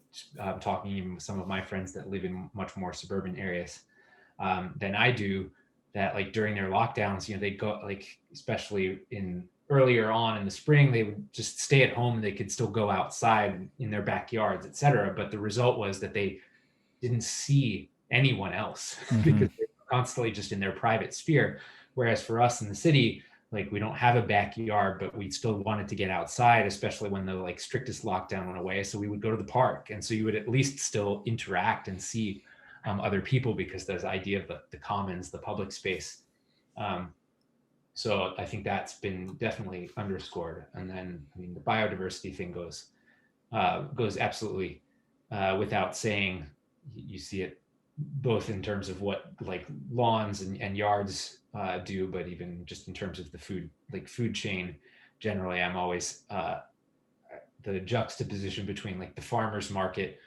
talking even with some of my friends that live in much more suburban areas than I do, that during their lockdowns, they'd go, especially earlier on in the spring, they would just stay at home. They could still go outside in their backyards, etc. But the result was that they didn't see anyone else because they were constantly just in their private sphere. Whereas for us in the city, we don't have a backyard, but we still wanted to get outside, especially when the strictest lockdown went away. So we would go to the park. And so you would at least still interact and see other people, because there's the idea of the commons, the public space. So I think that's been definitely underscored. And then, the biodiversity thing goes absolutely without saying. You see it both in terms of what lawns and yards do, but even just in terms of the food chain generally. I'm always the juxtaposition between the farmers market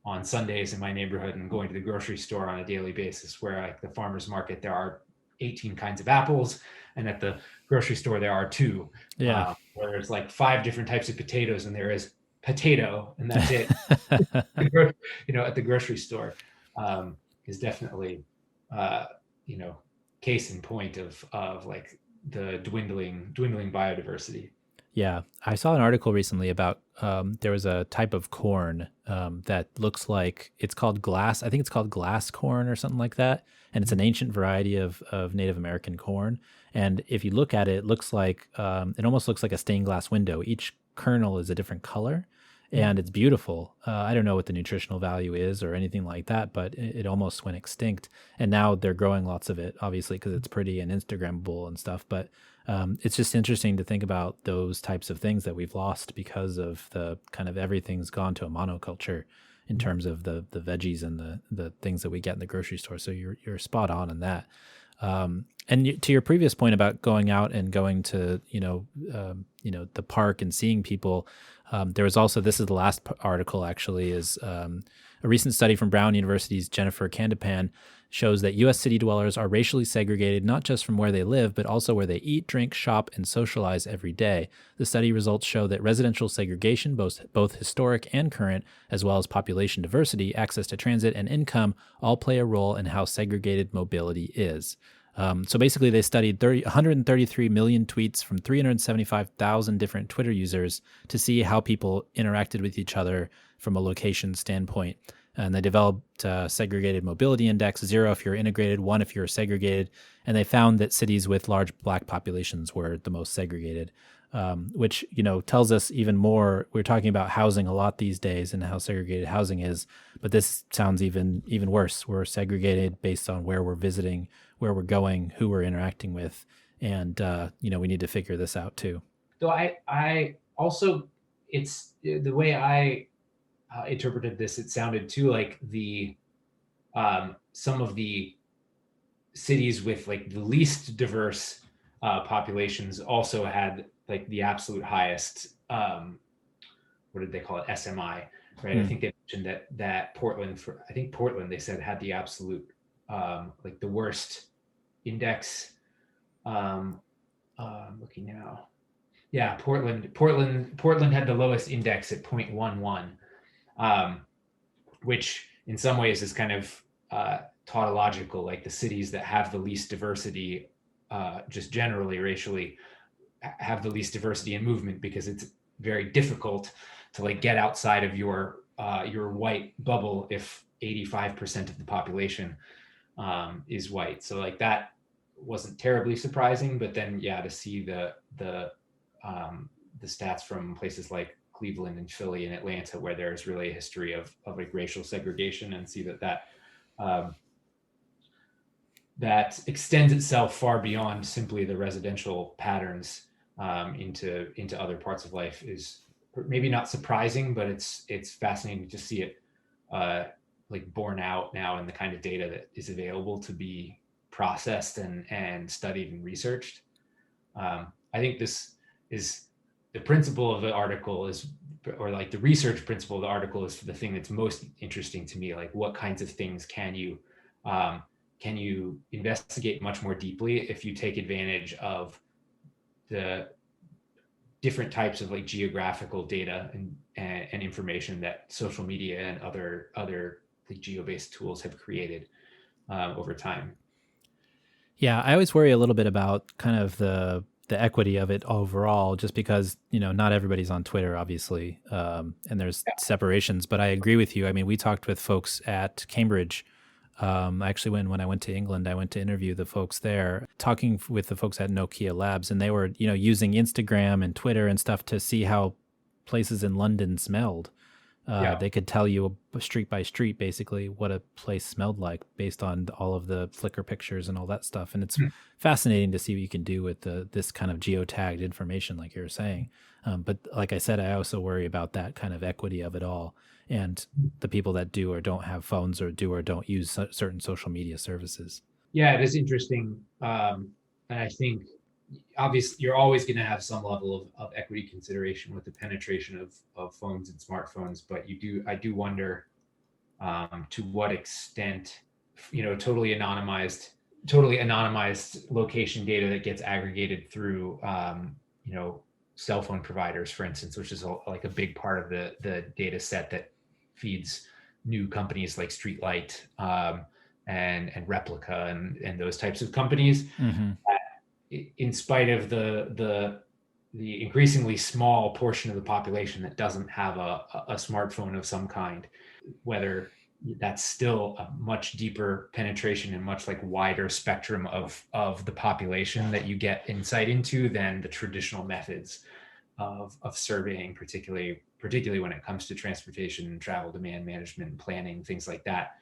on Sundays in my neighborhood and going to the grocery store on a daily basis, where the farmers market, there are 18 kinds of apples, and at the grocery store there are two. Yeah. Where there's like 5 different types of potatoes, and there is potato, and that's it. At the grocery store, is definitely, uh, you know, case in point of like the dwindling biodiversity. Yeah, I saw an article recently about there was a type of corn that looks like it's called glass. I think it's called glass corn or something like that. And it's an ancient variety of Native American corn. And if you look at it, it looks like it almost looks like a stained glass window. Each kernel is a different color, and it's beautiful. I don't know what the nutritional value is or anything like that, but it almost went extinct. And now they're growing lots of it, obviously, because it's pretty and Instagrammable and stuff. But it's just interesting to think about those types of things that we've lost because of the kind of everything's gone to a monoculture in terms of the veggies and the things that we get in the grocery store. So you're spot on that. To your previous point about going out and going to the park and seeing people, there was also, this is the last article actually, is a recent study from Brown University's Jennifer Candipan shows that U.S. city dwellers are racially segregated not just from where they live, but also where they eat, drink, shop, and socialize every day. The study results show that residential segregation, both historic and current, as well as population diversity, access to transit, and income, all play a role in how segregated mobility is. So basically, they studied 133 million tweets from 375,000 different Twitter users to see how people interacted with each other from a location standpoint. And they developed a segregated mobility index, 0 if you're integrated, 1 if you're segregated. And they found that cities with large Black populations were the most segregated, which tells us even more. We're talking about housing a lot these days and how segregated housing is, but this sounds even worse. We're segregated based on where we're visiting, where we're going, who we're interacting with, and we need to figure this out too. So I also, it's the way I interpreted this, it sounded too like the some of the cities with like the least diverse populations also had like the absolute highest, what did they call it, SMI, right? I think they mentioned that Portland, they said had the absolute like the worst index. Looking now, yeah, Portland had the lowest index at 0.11. Which in some ways is kind of tautological, like the cities that have the least diversity, just generally racially, have the least diversity in movement, because it's very difficult to like get outside of your white bubble if 85% of the population is white. So like that wasn't terribly surprising, but then to see the stats from places like Cleveland and Philly and Atlanta, where there's really a history of like racial segregation, and see that extends itself far beyond simply the residential patterns into other parts of life, is maybe not surprising, but it's fascinating to see it like borne out now in the kind of data that is available to be processed and studied and researched. I think this is the principle of the article or like the research principle of the article is the thing that's most interesting to me. Like, what kinds of things can you investigate much more deeply if you take advantage of the different types of like geographical data and information that social media and other like geo-based tools have created over time. Yeah, I always worry a little bit about kind of the equity of it overall, just because not everybody's on Twitter, obviously, and there's separations. But I agree with you. I mean, we talked with folks at Cambridge. Actually, when I went to England, I went to interview the folks there, talking with the folks at Nokia Labs, and they were using Instagram and Twitter and stuff to see how places in London smelled. They could tell you street by street, basically, what a place smelled like based on all of the Flickr pictures and all that stuff. And it's fascinating to see what you can do with this kind of geotagged information, like you were saying. But like I said, I also worry about that kind of equity of it all, and the people that do or don't have phones or do or don't use certain social media services. Yeah, it is interesting. And I think obviously you're always going to have some level of equity consideration with the penetration of phones and smartphones, but I do wonder to what extent, totally anonymized totally anonymized location data that gets aggregated through, cell phone providers, for instance, which is like a big part of the data set that feeds new companies like Streetlight, and Replica and those types of companies. Mm-hmm. In spite of the increasingly small portion of the population that doesn't have a smartphone of some kind, whether that's still a much deeper penetration and much like wider spectrum of the population that you get insight into than the traditional methods of surveying, particularly when it comes to transportation and travel demand management and planning, things like that.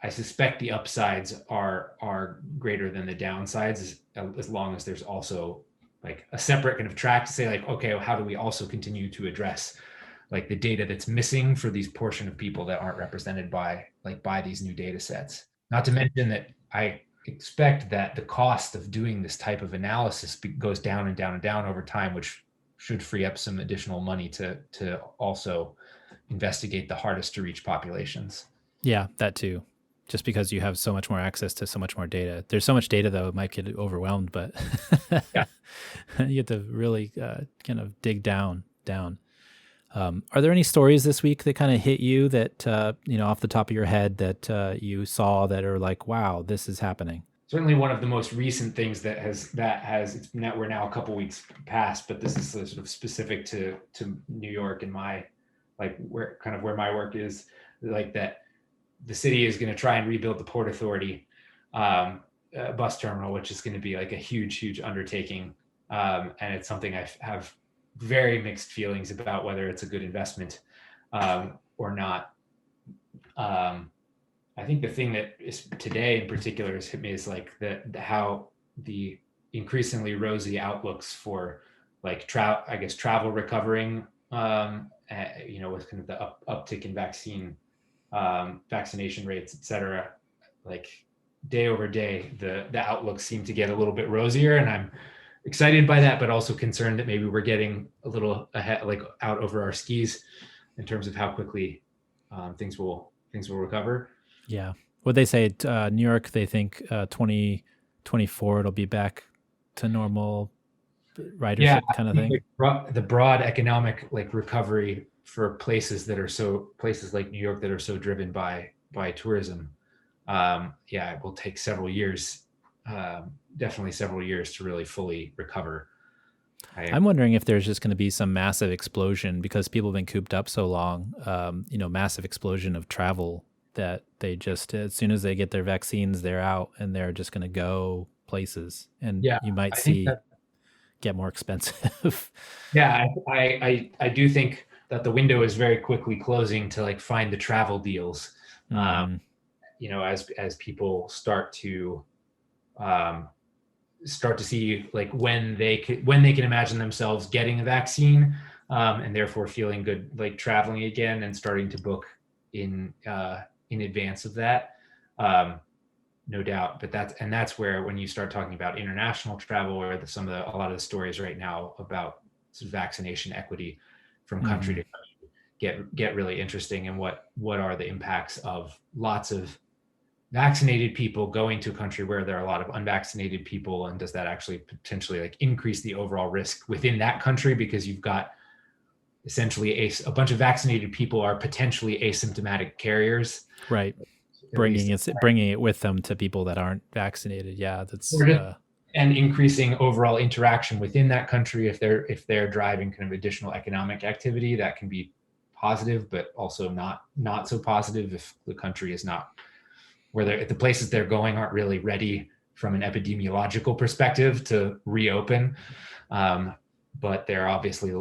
I suspect the upsides are greater than the downsides, as long as there's also like a separate kind of track to say like, okay, well, how do we also continue to address like the data that's missing for these portion of people that aren't represented by these new data sets? Not to mention that I expect that the cost of doing this type of analysis goes down and down and down over time, which should free up some additional money to also investigate the hardest to reach populations. Yeah, that too. Just because you have so much more access to so much more data. There's so much data, though, it might get overwhelmed, but Yeah. you have to really kind of dig down. Are there any stories this week that kind of hit you that, off the top of your head that you saw that are like, wow, this is happening? Certainly one of the most recent things we're now a couple weeks past, but this is sort of specific to New York and where my work is, like that the city is going to try and rebuild the Port Authority bus terminal, which is going to be like a huge undertaking. And it's something I have very mixed feelings about whether it's a good investment or not. I think the thing that is today in particular has hit me is like how the increasingly rosy outlooks for like travel recovering, with kind of the uptick in vaccination rates, et cetera. Like day over day, the outlooks seem to get a little bit rosier, and I'm excited by that, but also concerned that maybe we're getting a little ahead, like out over our skis in terms of how quickly things will recover. Yeah. What they say, New York, they think 2024 it'll be back to normal ridership kind of thing. The broad economic recovery for places like New York that are so driven by tourism, it will take several years, definitely several years to really fully recover. I'm wondering if there's just going to be some massive explosion because people have been cooped up so long, massive explosion of travel that they just, as soon as they get their vaccines, they're out and they're just going to go places, and you might see get more expensive. Yeah, I do think that the window is very quickly closing to like find the travel deals. As people start to see like when they can imagine themselves getting a vaccine, and therefore feeling good like traveling again and starting to book in advance of that, no doubt. But that's where when you start talking about international travel, or a lot of the stories right now about sort of vaccination equity from country to country get really interesting, and what are the impacts of lots of vaccinated people going to a country where there are a lot of unvaccinated people, and does that actually potentially like increase the overall risk within that country, because you've got essentially a bunch of vaccinated people are potentially asymptomatic carriers, right? Bringing it with them to people that aren't vaccinated. Yeah, that's and increasing overall interaction within that country. If they're driving kind of additional economic activity, that can be positive, but also not so positive if the country is not, if the places they're going aren't really ready from an epidemiological perspective to reopen. But they're obviously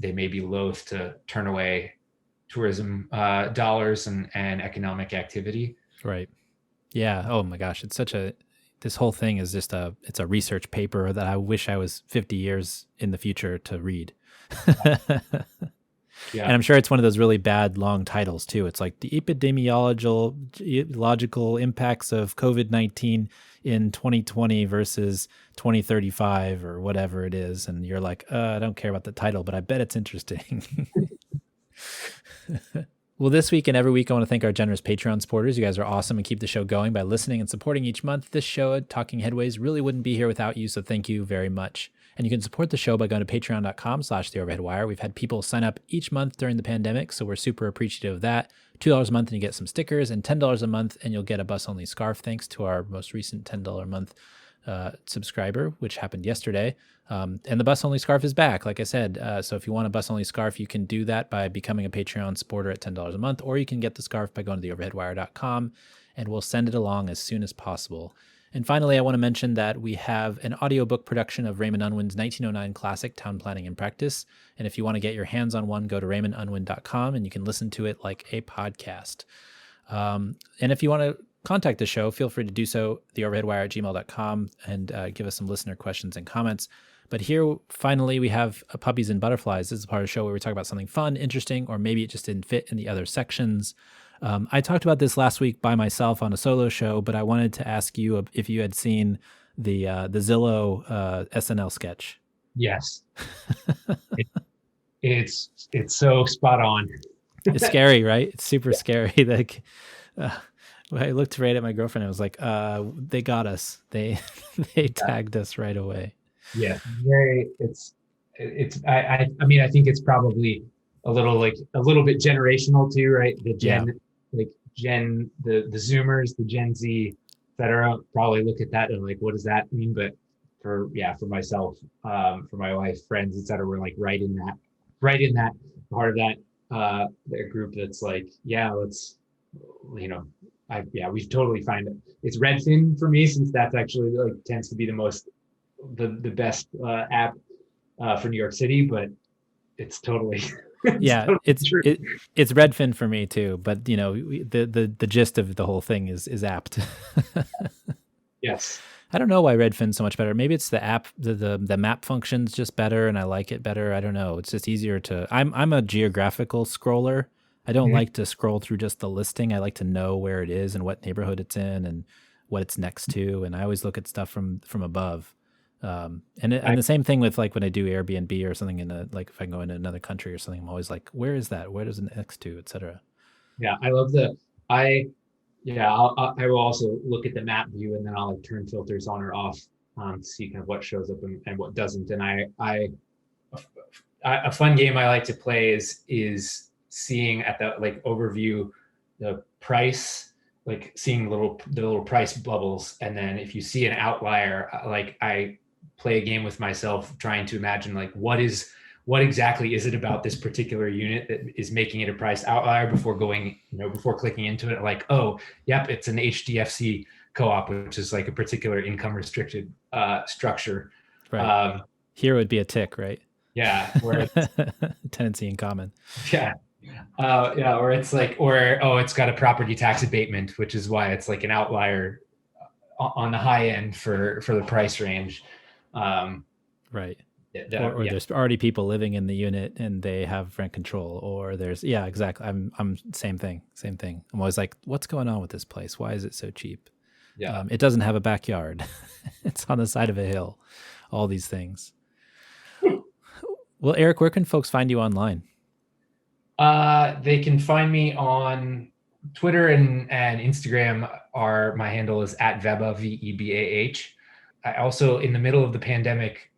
they may be loath to turn away tourism dollars and economic activity. Right. Yeah. Oh my gosh. This whole thing is just it's a research paper that I wish I was 50 years in the future to read. Yeah. And I'm sure it's one of those really bad long titles too. It's like the epidemiological impacts of COVID-19 in 2020 versus 2035 or whatever it is. And you're like, I don't care about the title, but I bet it's interesting. Well, this week and every week, I want to thank our generous Patreon supporters. You guys are awesome and keep the show going by listening and supporting each month. This show at Talking Headways really wouldn't be here without you, so thank you very much. And you can support the show by going to patreon.com/theoverheadwire. We've had people sign up each month during the pandemic, so we're super appreciative of that. $2 a month and you get some stickers, and $10 a month and you'll get a bus-only scarf, thanks to our most recent $10 a month subscriber, which happened yesterday. And the bus-only scarf is back, like I said. So if you want a bus-only scarf, you can do that by becoming a Patreon supporter at $10 a month, or you can get the scarf by going to theoverheadwire.com, and we'll send it along as soon as possible. And finally, I want to mention that we have an audiobook production of Raymond Unwin's 1909 classic, Town Planning in Practice. And if you want to get your hands on one, go to raymondunwin.com, and you can listen to it like a podcast. And if you want to contact the show, feel free to do so, theoverheadwire@gmail.com, and give us some listener questions and comments. But here, finally, we have Puppies and Butterflies. This is a part of the show where we talk about something fun, interesting, or maybe it just didn't fit in the other sections. I talked about this last week by myself on a solo show, but I wanted to ask you if you had seen the Zillow SNL sketch. Yes. It's so spot on. It's scary, right? It's super scary. Like, I looked right at my girlfriend and I was like, they got us. They tagged us right away. Yeah, I mean, I think it's probably a little bit generational too, right? The the Zoomers, the Gen Z, et cetera, probably look at that and like, what does that mean? But for myself, for my wife, friends, et cetera, we're like right in that part of that group that's like, yeah, let's, we've totally find it. It's Redfin for me, since that's actually like tends to be the best app for New York City, but it's totally it's true. It's Redfin for me too, but the gist of the whole thing is apt. Yes. I don't know why Redfin's so much better. Maybe it's the app, the map function's just better and I like it better. I don't know. It's just easier to, I'm a geographical scroller. I don't like to scroll through just the listing. I like to know where it is and what neighborhood it's in and what it's next to. And I always look at stuff from above. And the same thing with like when I do Airbnb or something like if I go into another country or something, I'm always like, where is that? Where does it next to, et cetera. Yeah. I love I will also look at the map view and then I'll like turn filters on or off to see kind of what shows up and what doesn't. And a fun game I like to play is seeing at the like overview, the price, like seeing the little price bubbles. And then if you see an outlier, like I play a game with myself trying to imagine like what exactly is it about this particular unit that is making it a price outlier before clicking into it. Like, oh, yep, it's an HDFC co-op, which is like a particular income restricted structure. Right. Here would be a tick, right? Yeah. Where tenancy in common. Yeah. Or it's like, it's got a property tax abatement, which is why it's like an outlier on the high end for the price range. Right. Or there's already people living in the unit and they have rent control, or there's, exactly. I'm same thing. I'm always like, what's going on with this place? Why is it so cheap? Yeah. It doesn't have a backyard. It's on the side of a hill. All these things. Well, Erik, where can folks find you online? They can find me on Twitter and Instagram. My handle is @Vebah, VEBAH. I also, in the middle of the pandemic,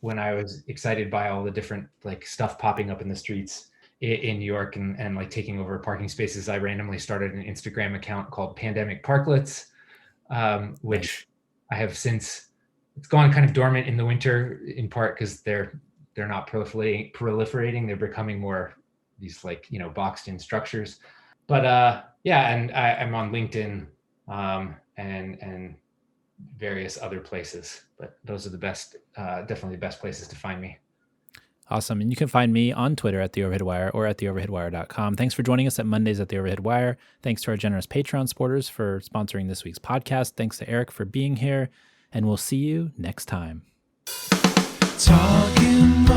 when I was excited by all the different like stuff popping up in the streets in New York and like taking over parking spaces, I randomly started an Instagram account called Pandemic Parklets, which I have since, it's gone kind of dormant in the winter, in part because they're not proliferating. They're becoming more these like, boxed in structures. But and I'm on LinkedIn and various other places, but those are the best, definitely the best places to find me. Awesome. And you can find me on Twitter at The Overhead Wire or at theoverheadwire.com. Thanks for joining us at Mondays at The Overhead Wire. Thanks to our generous Patreon supporters for sponsoring this week's podcast. Thanks to Erik for being here, and we'll see you next time. Talking